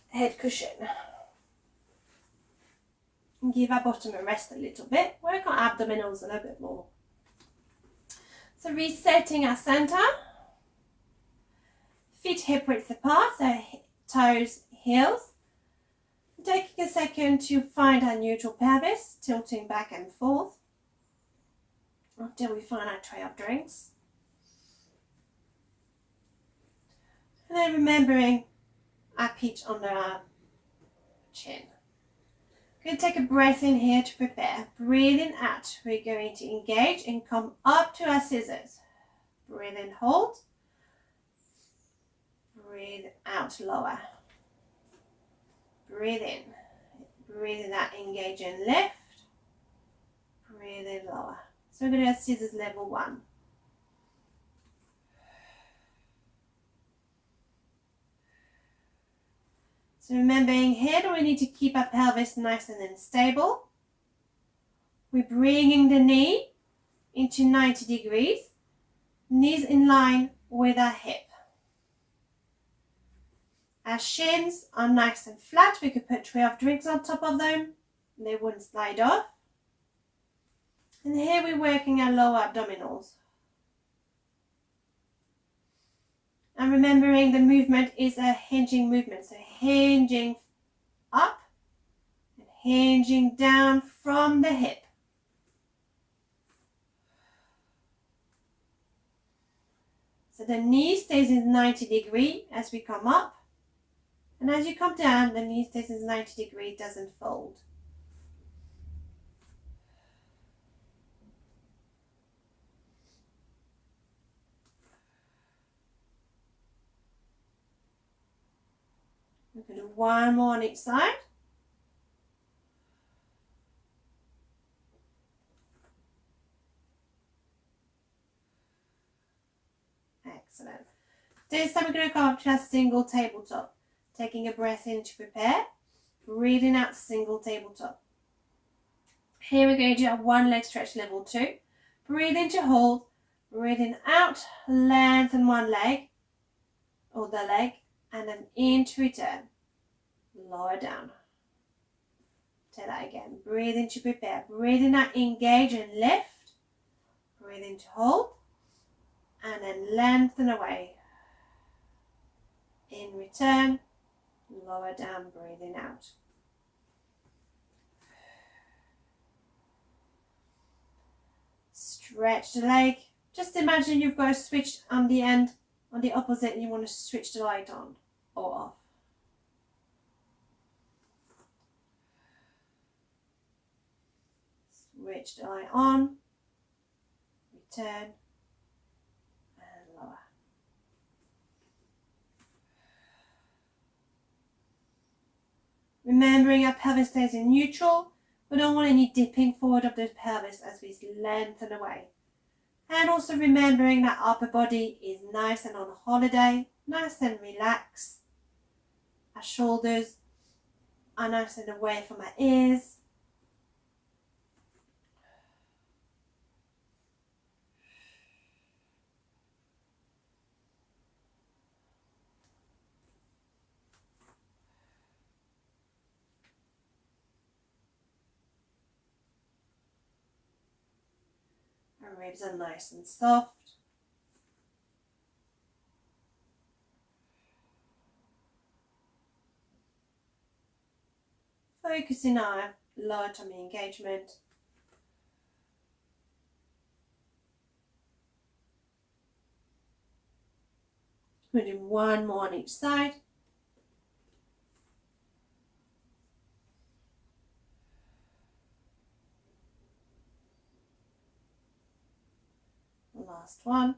head cushion. And give our bottom a rest a little bit. Work our abdominals a little bit more. So resetting our center. Feet hip width apart, so toes, heels. Taking a second to find our neutral pelvis, tilting back and forth until we find our tray of drinks. And then remembering our pitch under our chin. Going to take a breath in here to prepare. Breathing out, we're going to engage and come up to our scissors. Breathe in, hold. Breathe out, lower. Breathe in. Breathe out, engage and lift. Breathe in, lower. So we're going to have scissors level 1. So remembering here that we need to keep our pelvis nice and stable. We're bringing the knee into 90 degrees. Knees in line with our hip. Our shins are nice and flat. We could put 12 drinks on top of them. They wouldn't slide off. And here we're working our lower abdominals. And remembering the movement is a hinging movement. So hinging up and hinging down from the hip. So the knee stays in 90 degree as we come up. And as you come down, the knee stays in 90 degree, it doesn't fold. We're going to do one more on each side. Excellent. This time we're going to go up to a single tabletop. Taking a breath in to prepare. Breathing out, single tabletop. Here we're going to do a one leg stretch, level 2. Breathe in to hold. Breathing out, lengthen one leg or the leg, and then in to return. Lower down. Say that again. Breathe in to prepare. Breathing out, engage and lift. Breathe in to hold, and then lengthen away. In return, lower down, breathing out. Stretch the leg. Just imagine you've got a switch on the end, on the opposite, and you want to switch the light on or off. Switch the light on, return, and lower. Remembering our pelvis stays in neutral. We don't want any dipping forward of the pelvis as we lengthen away. And also remembering that upper body is nice and on holiday, nice and relaxed. Our shoulders are nice and away from our ears. Our ribs are nice and soft. Focusing our lower tummy engagement. We're doing one more on each side. Last one.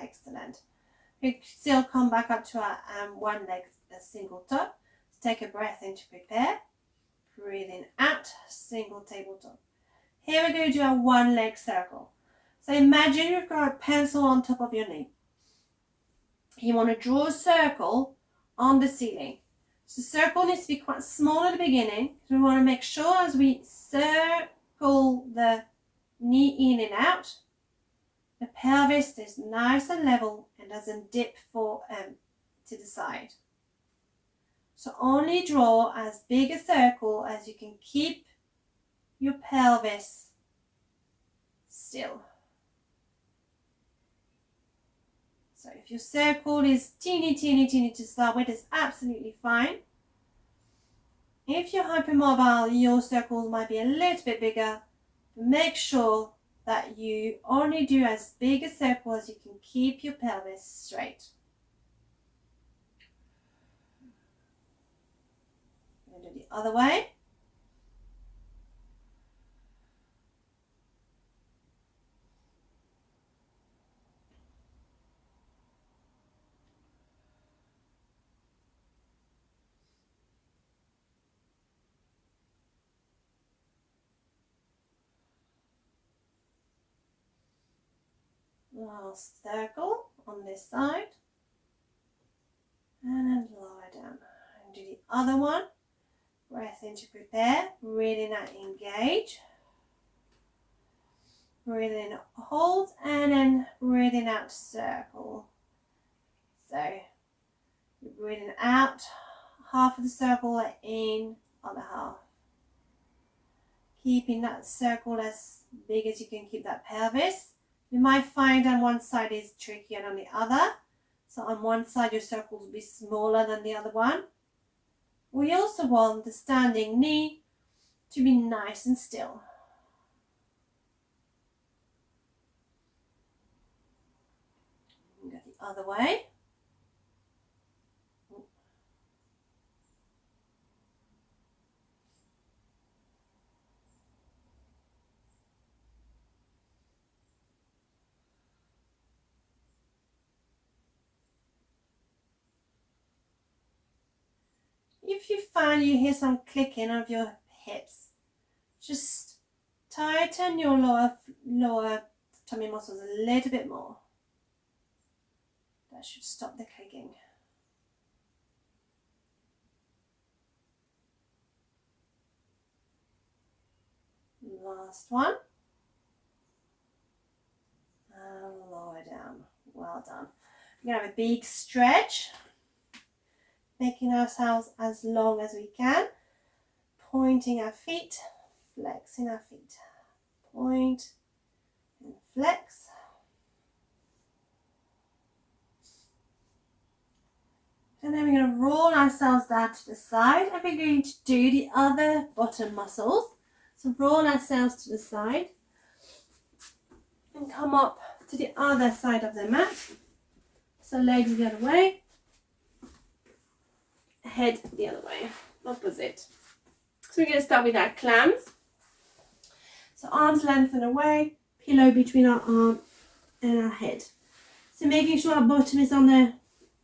Excellent. We still come back up to our one leg, a single top. Take a breath in to prepare. Breathing out, single tabletop. Here we're going to do a one leg circle. So imagine you've got a pencil on top of your knee. You want to draw a circle on the ceiling. So the circle needs to be quite small at the beginning. So we want to make sure as we circle the knee in and out, the pelvis is nice and level and doesn't dip to the side. So only draw as big a circle as you can keep your pelvis still. So if your circle is teeny to start with, it's absolutely fine. If you're hypermobile, your circles might be a little bit bigger. But make sure that you only do as big a circle as you can keep your pelvis straight. I'm going to do the other way. Last circle on this side. And lower down. And do the other one. Breath in to prepare. Breathing out, engage. Breathing in, hold. And then breathing out, circle. So you're breathing out, half of the circle in, other half. Keeping that circle as big as you can keep that pelvis. You might find on one side is trickier than the other. So on one side your circle will be smaller than the other one. We also want the standing knee to be nice and still. Go the other way. If you find you hear some clicking of your hips, just tighten your lower tummy muscles a little bit more. That should stop the clicking. Last one. And lower down. Well done. We're going to have a big stretch, making ourselves as long as we can, pointing our feet, flexing our feet. Point and flex. And then we're going to roll ourselves down to the side, and we're going to do the other bottom muscles. So roll ourselves to the side and come up to the other side of the mat. So legs the other way, head the other way, opposite. So we're going to start with our clams. So arms lengthen away, pillow between our arm and our head. So making sure our bottom is on the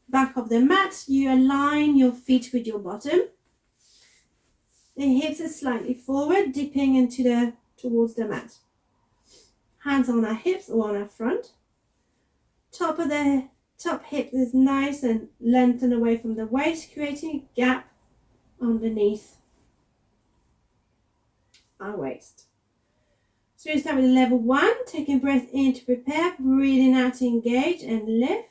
back of the mat, you align your feet with your bottom. The hips are slightly forward, dipping into towards the mat. Hands on our hips or on our front. Top hip is nice and lengthened away from the waist, creating a gap underneath our waist. So we start with level 1, taking breath in to prepare, breathing out to engage and lift.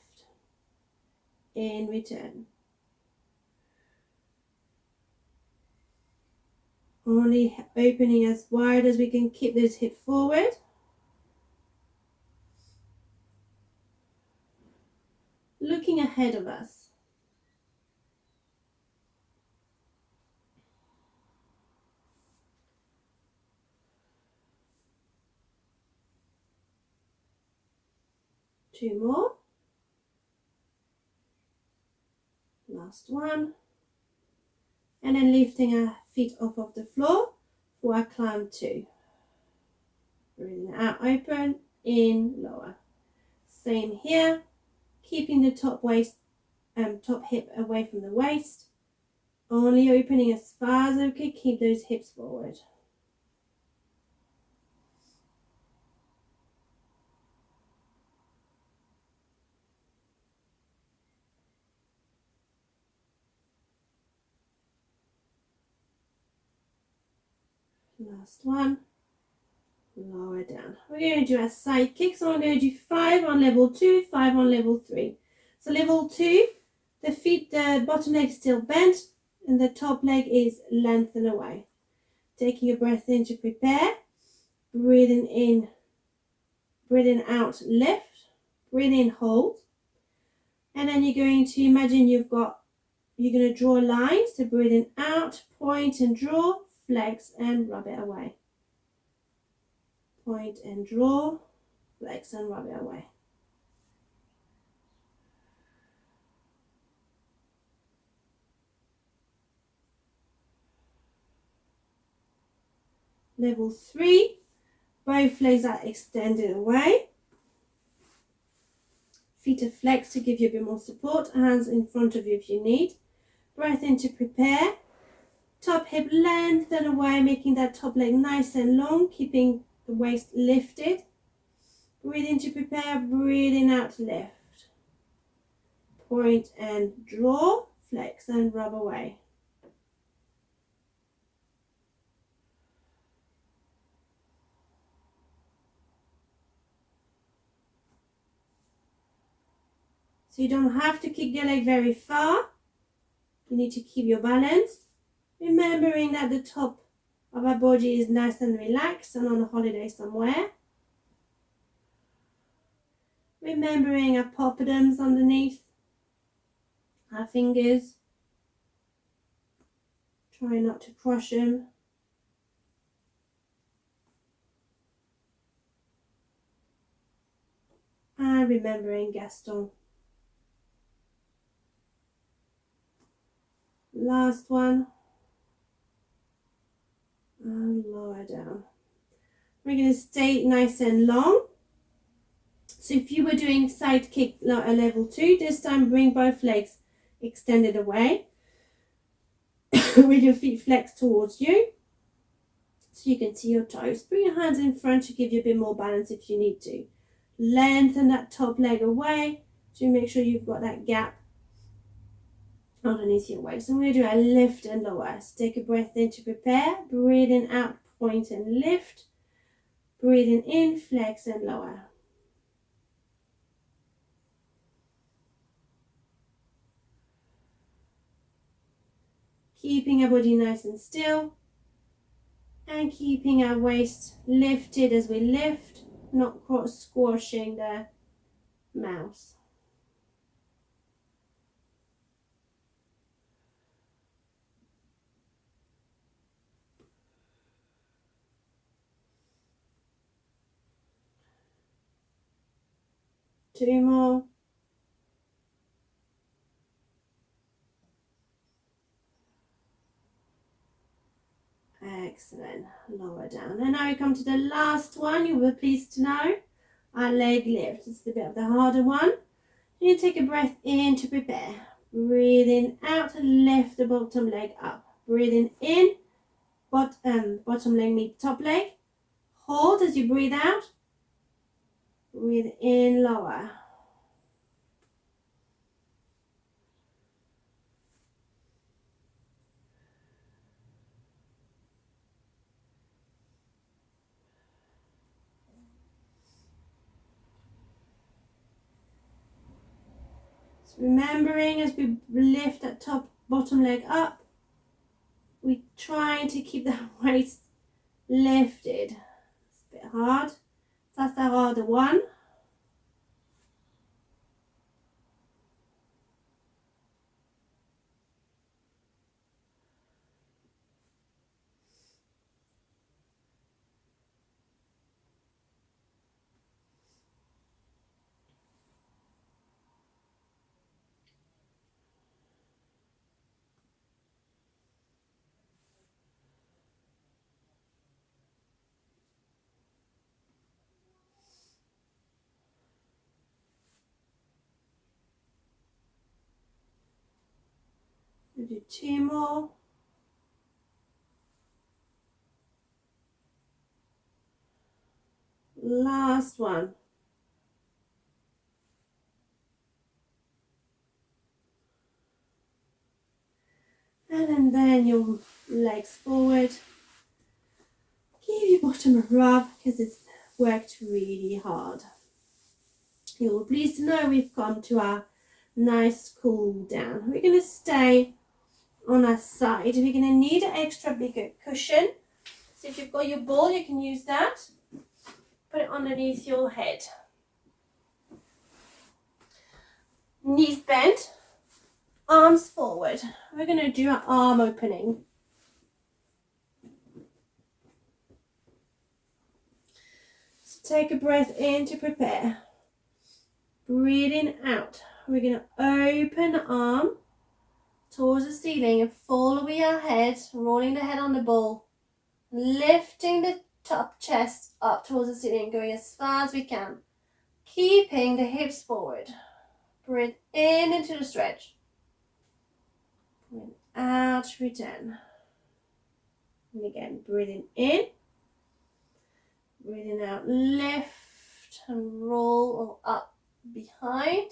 In return. Only opening as wide as we can, keep those hips forward. Looking ahead of us. Two more. Last one. And then lifting our feet off of the floor for our climb 2. Breathing out, open, in, lower. Same here. Keeping the top hip away from the waist. Only opening as far as we can, keep those hips forward. Last one. Lower down. We're going to do a side kick. So I'm going to do 5 on level 2, 5 on level 3. So level 2, the bottom leg is still bent and the top leg is lengthened away. Taking a breath in to prepare. Breathing in, breathing out, lift. Breathe in, hold. And then you're going to imagine you're going to draw a line. So breathing out, point and draw, flex and rub it away. Point and draw, flex and rub it away. Level 3, both legs are extended away. Feet are flexed to give you a bit more support. Hands in front of you if you need. Breath in to prepare. Top hip lengthen away, making that top leg nice and long, keeping the waist lifted. Breathe in to prepare, breathing out, lift. Point and draw, flex and rub away. So you don't have to kick the leg very far. You need to keep your balance, remembering that the top of our body is nice and relaxed and on a holiday somewhere. Remembering our poppadoms underneath our fingers. Try not to crush them. And remembering Gaston. Last one. And lower down. We're going to stay nice and long. So if you were doing side kick level 2, this time bring both legs extended away with your feet flexed towards you so you can see your toes. Bring your hands in front to give you a bit more balance if you need to. Lengthen that top leg away to make sure you've got that gap underneath your waist. So we're going to do a lift and lower. So take a breath in to prepare. Breathing out, point and lift. Breathing in, flex and lower. Keeping our body nice and still. And keeping our waist lifted as we lift, not squashing the mouse. Two more. Excellent. Lower down. And now we come to the last one. You will be pleased to know our leg lift. It's a bit of the harder one. You take a breath in to prepare. Breathing out, lift the bottom leg up. Breathing in, bottom leg meet top leg. Hold as you breathe out. Breathe in, lower. Remembering as we lift that bottom leg up, we try to keep the waist lifted. It's a bit hard. That's the harder one. We'll do two more. Last one. And then your legs forward. Give your bottom a rub because it's worked really hard. You're pleased to know we've come to our nice cool down. We're going to stay on our side. We're going to need an extra bigger cushion. So if you've got your ball, you can use that. Put it underneath your head. Knees bent, arms forward. We're going to do an arm opening. So take a breath in to prepare. Breathing out. We're going to open the arm towards the ceiling and follow our head, rolling the head on the ball, lifting the top chest up towards the ceiling, going as far as we can, keeping the hips forward. Breathe in into the stretch. Breathe out, return. And again, breathing in, breathing out, lift and roll or up behind.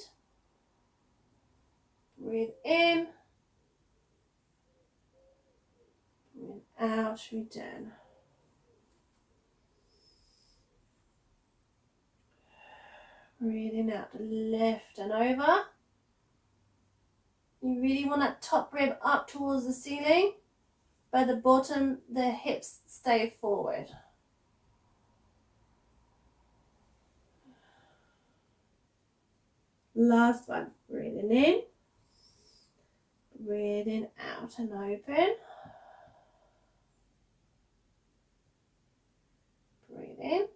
Breathe in, breathe out, return. Breathing out, lift and over. You really want that top rib up towards the ceiling, but the bottom, the hips stay forward. Last one, breathing in, breathing out and open. Breathe in,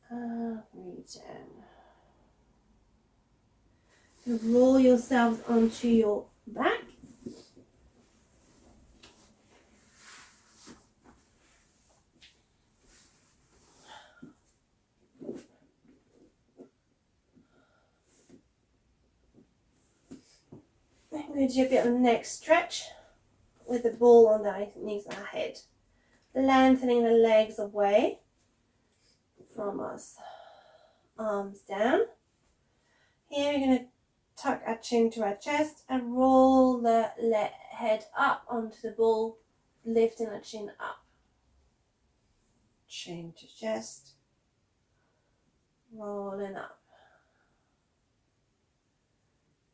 and breathe in. So roll yourselves onto your back. I'm going to do a bit of a neck stretch with the ball underneath our head, lengthening the legs away from us. Arms down. Here we're going to tuck our chin to our chest and roll the head up onto the ball, lifting our chin up. Chin to chest, rolling up.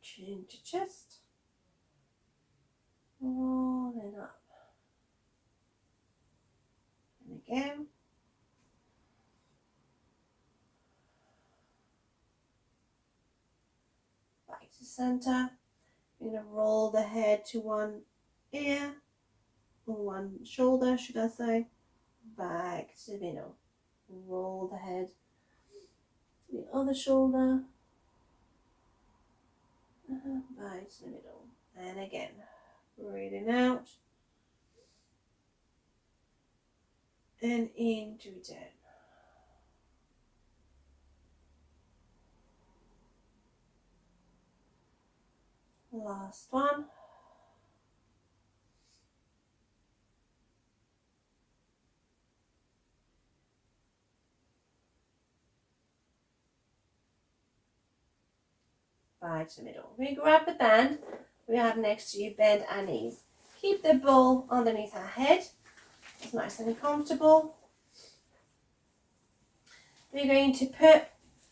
Chin to chest, rolling up. And again. Back to center. We're going to roll the head to one ear, or one shoulder, should I say. Back to the middle. Roll the head to the other shoulder. Back to the middle. And again. Breathing out. And into down. Last one. Back to the middle. We grab the band we have next to you, bend our knees. Keep the ball underneath our head. It's nice and comfortable. We're going to put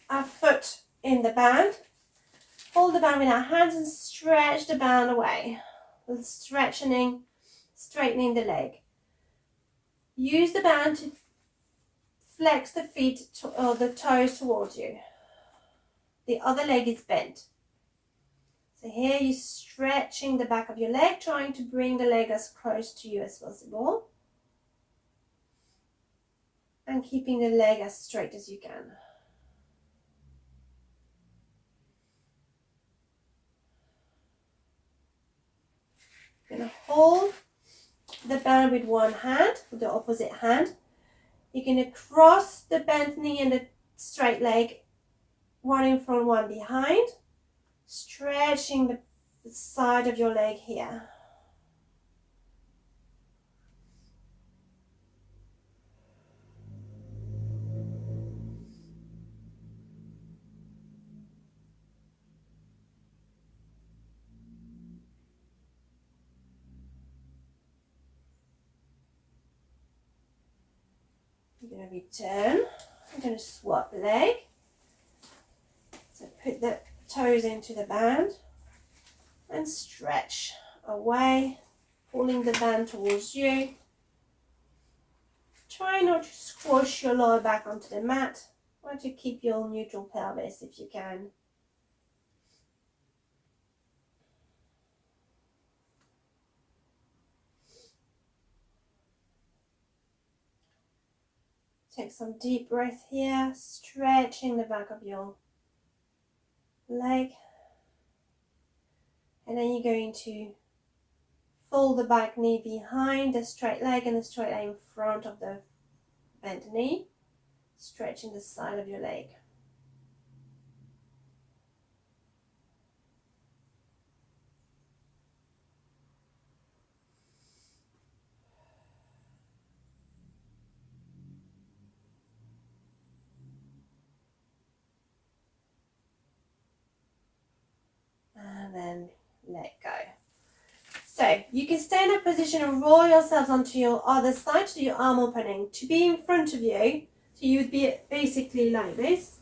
our foot in the band. Hold the band with our hands and stretch the band away. Straightening the leg. Use the band to flex the feet or the toes towards you. The other leg is bent. So here you're stretching the back of your leg, trying to bring the leg as close to you as possible. And keeping the leg as straight as you can. You're going to hold the band with one hand, with the opposite hand. You're going to cross the bent knee and the straight leg, one in front, one behind, stretching the side of your leg here. You're going to return. I'm going to swap leg. So put the toes into the band and stretch away, pulling the band towards you. Try not to squash your lower back onto the mat. Try to keep your neutral pelvis if you can. Take some deep breath here, stretching the back of your leg. And then you're going to fold the back knee behind the straight leg and the straight leg in front of the bent knee, stretching the side of your leg. And then let go. So you can stay in that position and roll yourselves onto your other side to do your arm opening. To be in front of you, so you would be basically like this.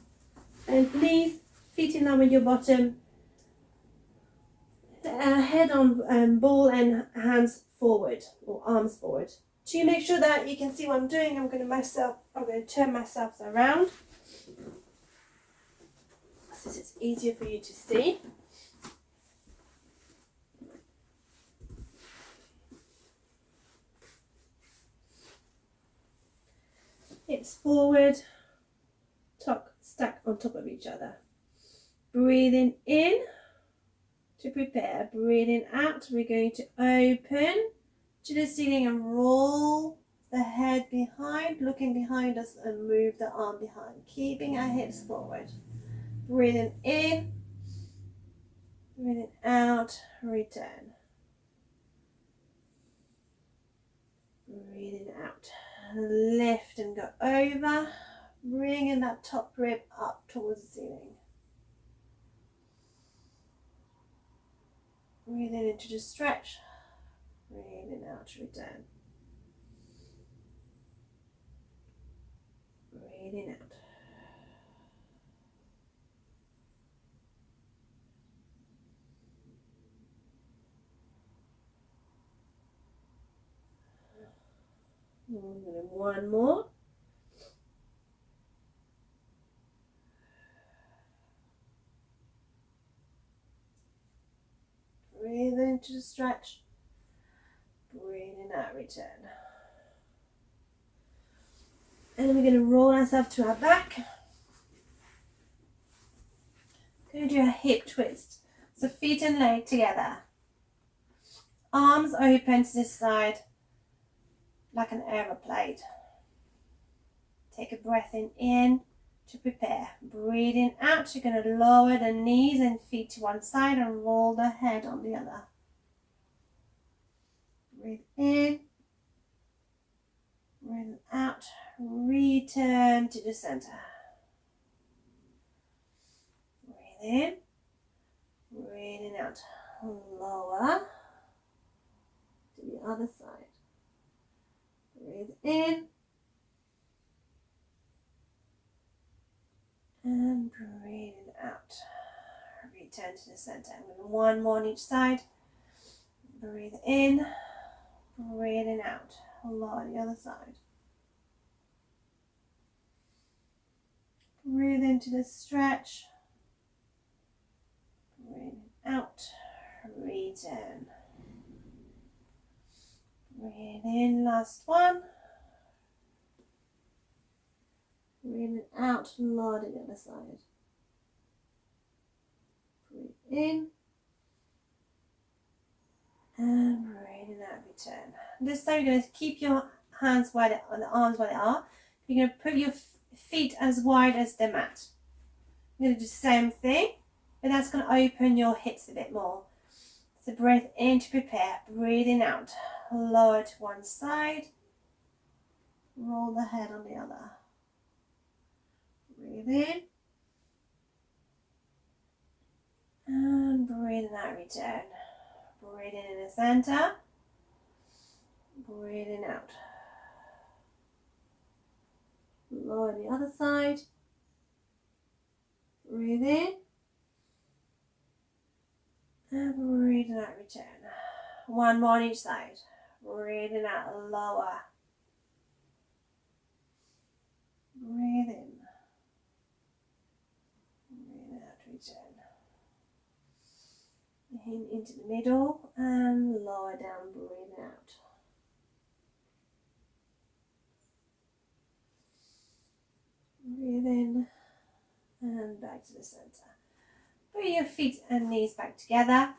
And please, feet in line with your bottom. head on ball and hands forward, or arms forward. To make sure that you can see what I'm doing, I'm going to turn myself around so it's easier for you to see. Hips forward, stack on top of each other. Breathing in to prepare. Breathing out, we're going to open to the ceiling and roll the head behind, looking behind us, and move the arm behind, keeping our hips forward. Breathing in, breathing out, return. Breathing out, lift and go over, bringing that top rib up towards the ceiling. Breathing into the stretch, breathing out, return. Breathing out. One more. Breathe into the stretch. Breathing out, return. And then we're going to roll ourselves to our back. Going to do a hip twist. So feet and leg together. Arms open to this side like an aeroplane. Take a breath in to prepare. Breathing out, you're going to lower the knees and feet to one side and roll the head on the other. Breathe in. Breathe out. Return to the center. Breathe in. Breathing out. Lower to the other side. Breathe in. And breathing out. Return to the center. One more on each side. Breathe in. Breathing out. Lower the other side. Breathe into the stretch. Breathe out. Return. Breathe in. Last one. Breathing out, lower to the other side. Breathe in. And breathing out, return. This time you're going to keep your hands wide, or the arms where they are. You're going to put your feet as wide as the mat. You're going to do the same thing, but that's going to open your hips a bit more. So breathe in to prepare. Breathing out. Lower to one side. Roll the head on the other. Breathe in. And breathing out, return. Breathing in the center. Breathing out. Lower the other side. Breathe in. And breathing out, return. One more on each side. Breathing out, lower. Breathe in. Breathe out, return. In into the middle and lower down, breathe out. Breathe in and back to the center. Put your feet and knees back together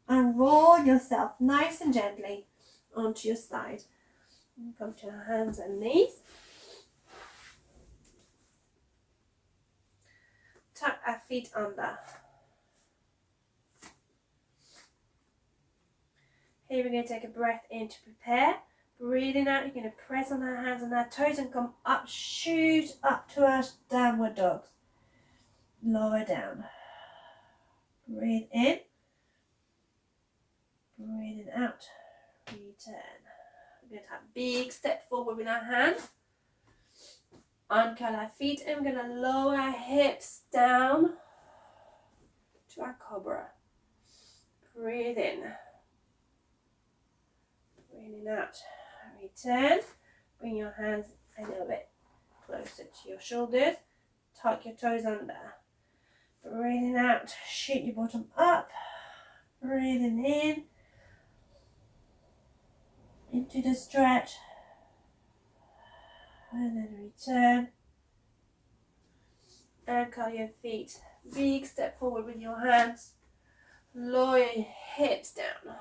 and roll yourself nice and gently onto your side. Come to your hands and knees. Tuck our feet under. Here we're going to take a breath in to prepare. Breathing out, you're going to press on our hands and our toes and come up, shoot up to our downward dogs. Lower down. Breathe in. Breathing out. Return. We're going to have a big step forward with our hands. Uncurl our feet and we're going to lower our hips down to our cobra. breathe in. Breathing out. Return. Bring your hands a little bit closer to your shoulders. Tuck your toes under. Breathing out. Shoot your bottom up. Breathing in. Into the stretch. And then return. And curl your feet. Big step forward with your hands. Lower your hips down.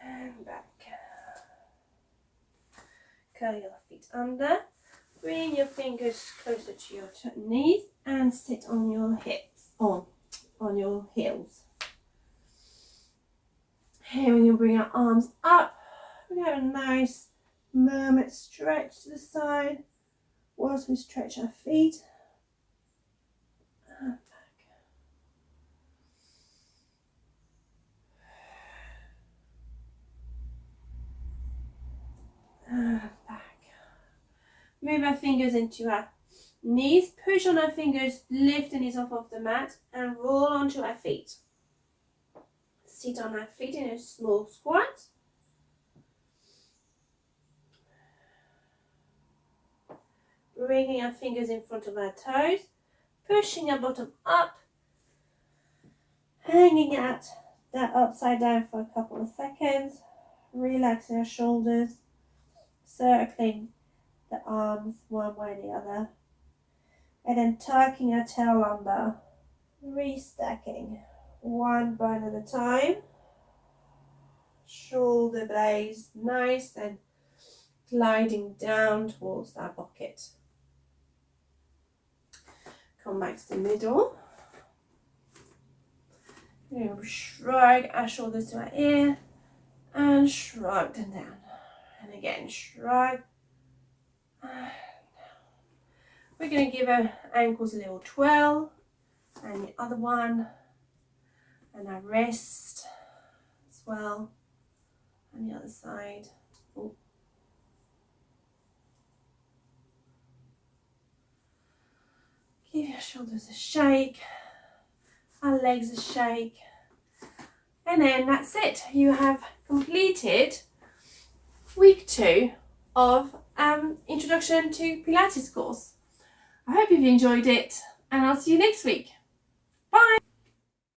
And back. Curl your feet under. Bring your fingers closer to your knees and sit on your hips, or on your heels. Here we can bring our arms up. We have a nice mermaid stretch to the side whilst we stretch our feet. And back. And back. Move our fingers into our knees. Push on our fingers, lift the knees off of the mat and roll onto our feet. Sit on our feet in a small squat. Bringing our fingers in front of our toes. Pushing our bottom up. Hanging out that upside down for a couple of seconds. Relaxing our shoulders. Circling the arms one way or the other. And then tucking our tail under. Restacking. One bone at a time. Shoulder blades nice and gliding down towards our bucket. Come back to the middle. We'll shrug our shoulders to our ear and shrug them down. And again, shrug. We're going to give our ankles a little twirl, and the other one, and our wrist as well, and the other side. Ooh. Give your shoulders a shake, our legs a shake, and then that's it. You have completed week 2 of Introduction to Pilates course. I hope you've enjoyed it, and I'll see you next week.